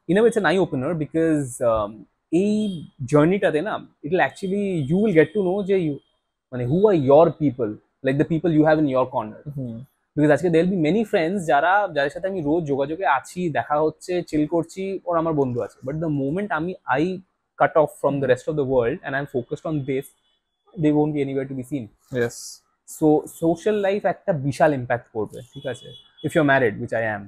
in a way it's an eye opener, because এই জার্নিটাতে না, it will actually you will get to know যে মানে who are your people, like the people you have in your corner. Because আজকে দেয়ার B many friends যাদের সাথে আমি রোজ যোগাযোগে আছি, দেখা হচ্ছে, চিল করছি, ওর আমার বন্ধু আছে, but the moment I cut off from the rest of the world and I am focused on this, they won't be anywhere to be seen.
Yes.
So social life একটা বিশাল ইম্প্যাক্ট করবে, ঠিক আছে, if you are married, which I am,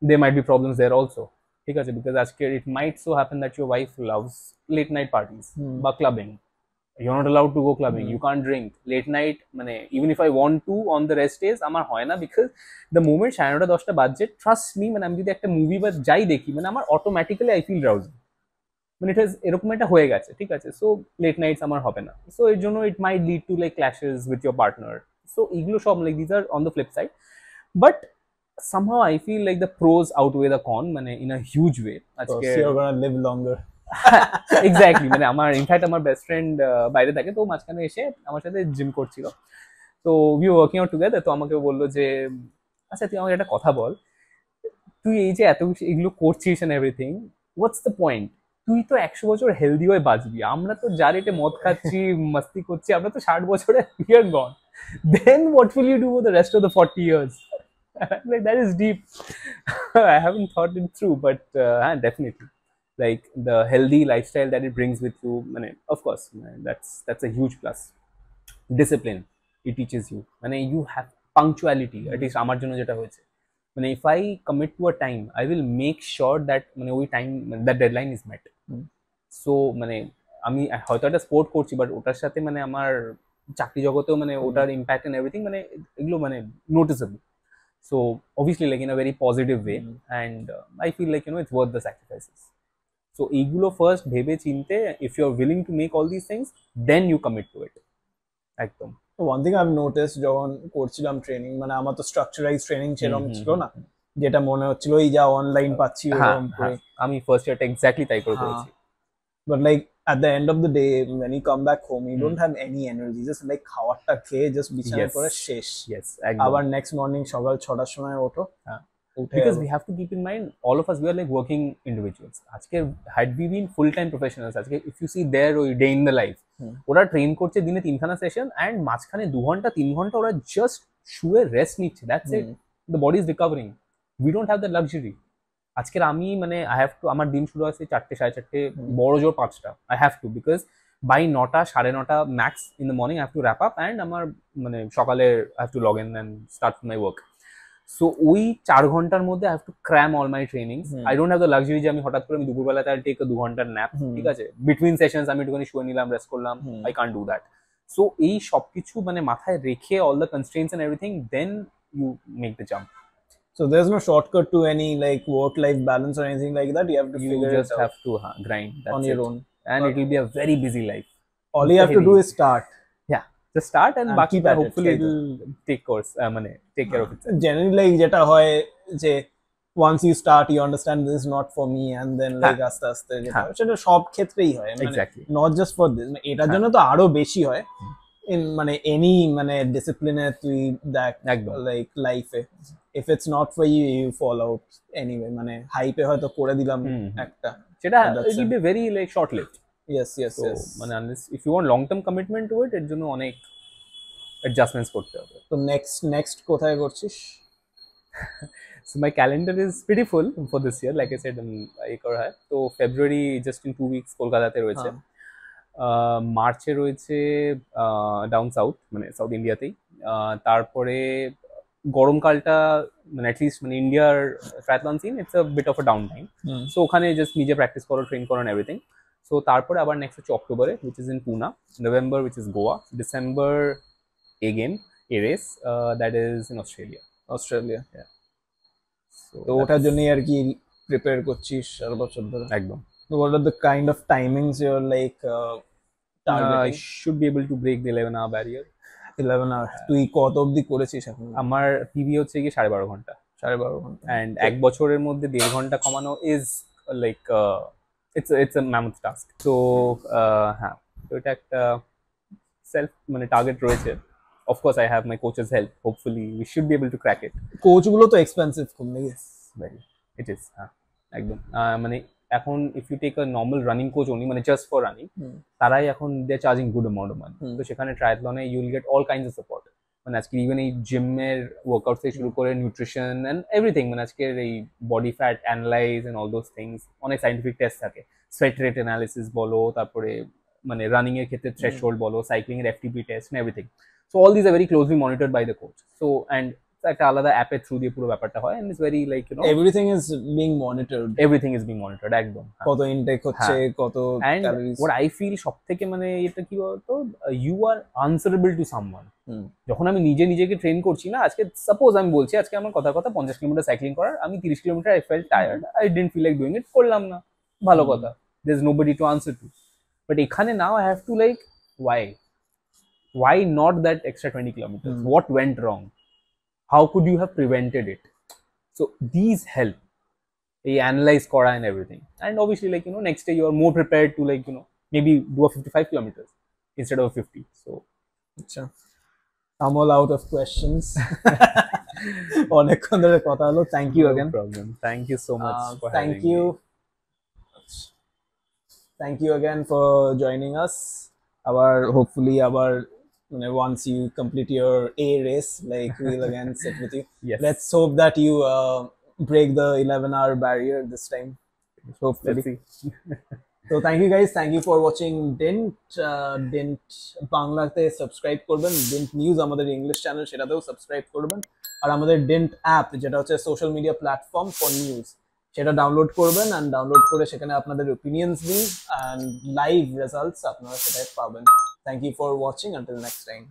they might be problems there also, ঠিক আছে, because আজকে it might so happen that your wife loves late night parties বা clubbing. You're not allowed to go clubbing, you can't drink late night, মানে even if I want to on the rest days আমার হয় না, because the moment 9:30-10টা বাজে, trust me, মানে আমি যদি একটা মুভি বা যাই দেখি, মানে আমার অটোমেটিক্যালি আই ফিল ড্রাউজি, মানে এটা এরকম একটা হয়ে গেছে, ঠিক আছে। সো লেট নাইটস আমার হবে না, সো এর জন্য it might lead to like clashes with your partner. So এগুলো সব like these are on the flip side, but somehow I feel like the pros outweigh the con, মানে in a huge way.
So you're gonna live longer.
Exactly, মানে আমার in fact আমার best friend বাইরে থাকে, তো মাঝখানে এসে আমার সাথে জিম করছিল, তো উই ওয়ার্কিং আউট টুগেদার, তো আমাকে বললো যে আচ্ছা তুই আমাকে একটা কথা বল, তুই এই যে এত কিছু এগুলো করছিস and everything, what's the point, তুই তো 100 বছর হেলদি হয়ে বাঁচবি, আমরা তো যা রেটে মদ খাচ্ছি মাস্তি করছি, আমরা তো 60 বছরে we are gone, then what will you do for the rest of the 40 years? Like that is deep. I haven't thought it through, but definitely, like the healthy lifestyle that it brings with you, of course, that's a huge plus. Discipline, it teaches you, you have punctuality, at least আমার জন্য যেটা হয়েছে, if I commit to a time, I will make sure that ওই time, that deadline is met. So আমি হয়তো একটা sport করছি, but ওটার সাথে আমার চাকরি জগতেও ওটার ইম্প্যাক্ট এন্ড এভরিথিং, এগুলো noticeable. So obviously, like in a very positive way, and I feel like it's worth the sacrifices. So eigulo first bhebe chinte, if you're willing to make all these things, then you commit to it. Ekdom.
One thing I've noticed যখন করছিলাম training, আমার তো স্ট্রাকচারাইজ training ছিল না, যেটা মনে হচ্ছিল এই যা অনলাইন পাচ্ছি ওরকম করে,
আমি ফার্স্ট ইয়ারটা এক্স্যাক্টলি তাই করে করেছি।
But like at the end of the day, when you come back home, you don't have any energy. Just like খাওয়াটা খেয়ে just বিছানায় পড়ে শেষ।
Yes,
আবার next morning সকাল 6টার সময় ওঠো।
Because we have to keep in mind, all of us, we are like working individuals. আজকে had we been full time professionals, আজকে if you see their day in the life, ওরা train করছে দিনে 3খানা session, and মাঝখানে 2 ঘন্টা 3 ঘন্টা ওরা just শুয়ে রেস্ট নিচ্ছে, that's it, the body is recovering. We don't have that luxury. আজকের আমি আই হ্যাভ টু, আমার দিন শুরু আছে 4টে 4:30, বড় জোর 5টা, I have to, because by 9টা 9:30 max in the morning I have to wrap up, and আমার সকালে I have to log in and start my work. So ওই 4 ঘন্টার মধ্যে I have to cram all my training. I don't have the luxury যে আমি হঠাৎ করে আমি দুপুরবেলাতে আই টেক 2 ঘন্টার ন্যাপ, ঠিক আছে, বিটুইন সেশনস আমি একটুখানি শুয়ে নিলাম, রেস্ট করলাম, I can't do that. So এই সবকিছু মাথায় রেখে, all the constraints and everything, then you make the jump.
So there's no shortcut to any like work-life balance or anything like that. You have to figure
just
it out
have to grind, that's
on your own,
and it will be a very busy life.
All you have to do is start.
Yeah, just start, and
keep at it,
hopefully it will take course, take care of itself.
Generally like যেটা হয় যে once you start, you understand this is not for me, and then like আস্তে আস্তে যেটা সেটা সব ক্ষেত্রেই হয়,
exactly,
not just for this, এটার জন্য তো আরো বেশি হয় in any discipline এ তুই দেখ, like life A if it's not for you, you fall out anyway, hype এ হয়তো করে দিলাম একটা,
সেটা it will be very like short lived.
Yes,
so unless if you want long term commitment to it, এর জন্য অনেক adjustments করতে হবে।
তো next কোথায় করছিস?
So my calendar is pretty full for this year, like I said, এই করা হয়, তো February just in 2 weeks কলকাতাতে রয়েছে, মার্চে রয়েছে ডাউন সাউথ, সাউথ ইন্ডিয়াতেই, তারপরে গরমকালটা অ্যাটলিস্ট ইন্ডিয়ার triathlon scene, it's a bit of a downtime, so ওখানে জাস্ট নিজে প্র্যাকটিস করো, ট্রেন করো এন্ড এভরিথিং। সো তারপরে আবার নেক্সট হচ্ছে অক্টোবরে, which is in Pune, November which is Goa, December again a race, that is in Australia.
তো ওটার জন্য আর কি প্রিপেয়ার করছিস 4 বছর ধরে?
একদম।
What are the kind of timings you're like targeting?
I should be able to break the 11-hour barrier.
11 hours তুই কত অবধি করেছিস এখন?
আমার পিবি হচ্ছে কি 12.5 ঘন্টা, 12.5 ঘন্টা, এন্ড 1 বছরের মধ্যে 1.5 ঘন্টা কমানো is like it's a mammoth task. তো হ্যাঁ, তো এটা একটা সেলফ টার্গেট রয়েছে। Of course I have my coach's help, hopefully we should be able to crack it.
Coach গুলো তো এক্সপেন্সিভ খুব নাকি?
Very, it is, হ্যাঁ একদম, এখন if you take a normal running coach only, মানে জাস্ট ফর রানিং, তারাই এখন they charging good amount of money. তো সেখানে ট্রায়াথলনে you will get all kinds of support, মানে আজকে ইভেন এই জিমের ওয়ার্কআউট থেকে শুরু করে নিউট্রিশন অ্যান্ড এভরিথিং, মানে আজকের এই body fat analyse and all those things, অনেক সাইন্টিফিক টেস্ট থাকে, সোয়েট রেট অ্যানালিসিস বলো, তারপরে মানে রানিং এর ক্ষেত্রে থ্রেশহোল্ড বলো, সাইক্লিং এর FTP test everything. So all this are very closely monitored by the coach. So and একটা আলাদা অ্যাপের থ্রু দিয়ে পুরো ব্যাপারটা হয়, and it's very like you know
everything is being monitored,
everything is being monitored একদম।
কত ইনটেক হচ্ছে, কত
and
calories.
What I feel সব থেকে মানে এটা কি বলতো, you are answerable to someone. যখন আমি নিজেকে ট্রেন করছি না, আজকে সাপোজ আমি বলছি আজকে আমার কথা 50 কিলোমিটার সাইক্লিং করার, আমি 30 kilometre I felt tired, I didn't feel like doing it, করলাম না, ভালো কথা, there is nobody to answer to. But এখানে now I have to like why not that extra 20 kilometers, what went wrong, how could you have prevented it? So these help a analyze kora and everything, and obviously like next day you are more prepared to like maybe do a 55 kilometers instead of 50. So
আচ্ছা, I'm all out of questions. অনেকক্ষণ ধরে কথা হলো, thank you again.
no problem, thank you so much for
thank
having
you
me.
Thank you again for joining us. Hopefully once you complete your A race, like we'll again sit with you.
Yes,
Let's hope that you break the 11-hour barrier this time, hopefully.
let's see.
So thank you guys, thank you for watching Dent বাংলাতে subscribe করবেন, Dent news আমাদের English channel সেটাতেও subscribe করবেন, আর আমাদের Dent app যেটা হচ্ছে social media platform for news, সেটা download করবেন, অ্যান্ড ডাউনলোড করে সেখানে আপনাদের ওপিনিয়ন্স দিন অ্যান্ড লাইভ রেজাল্টস আপনারা সেটাই পাবেন। Thank you for watching, until next time.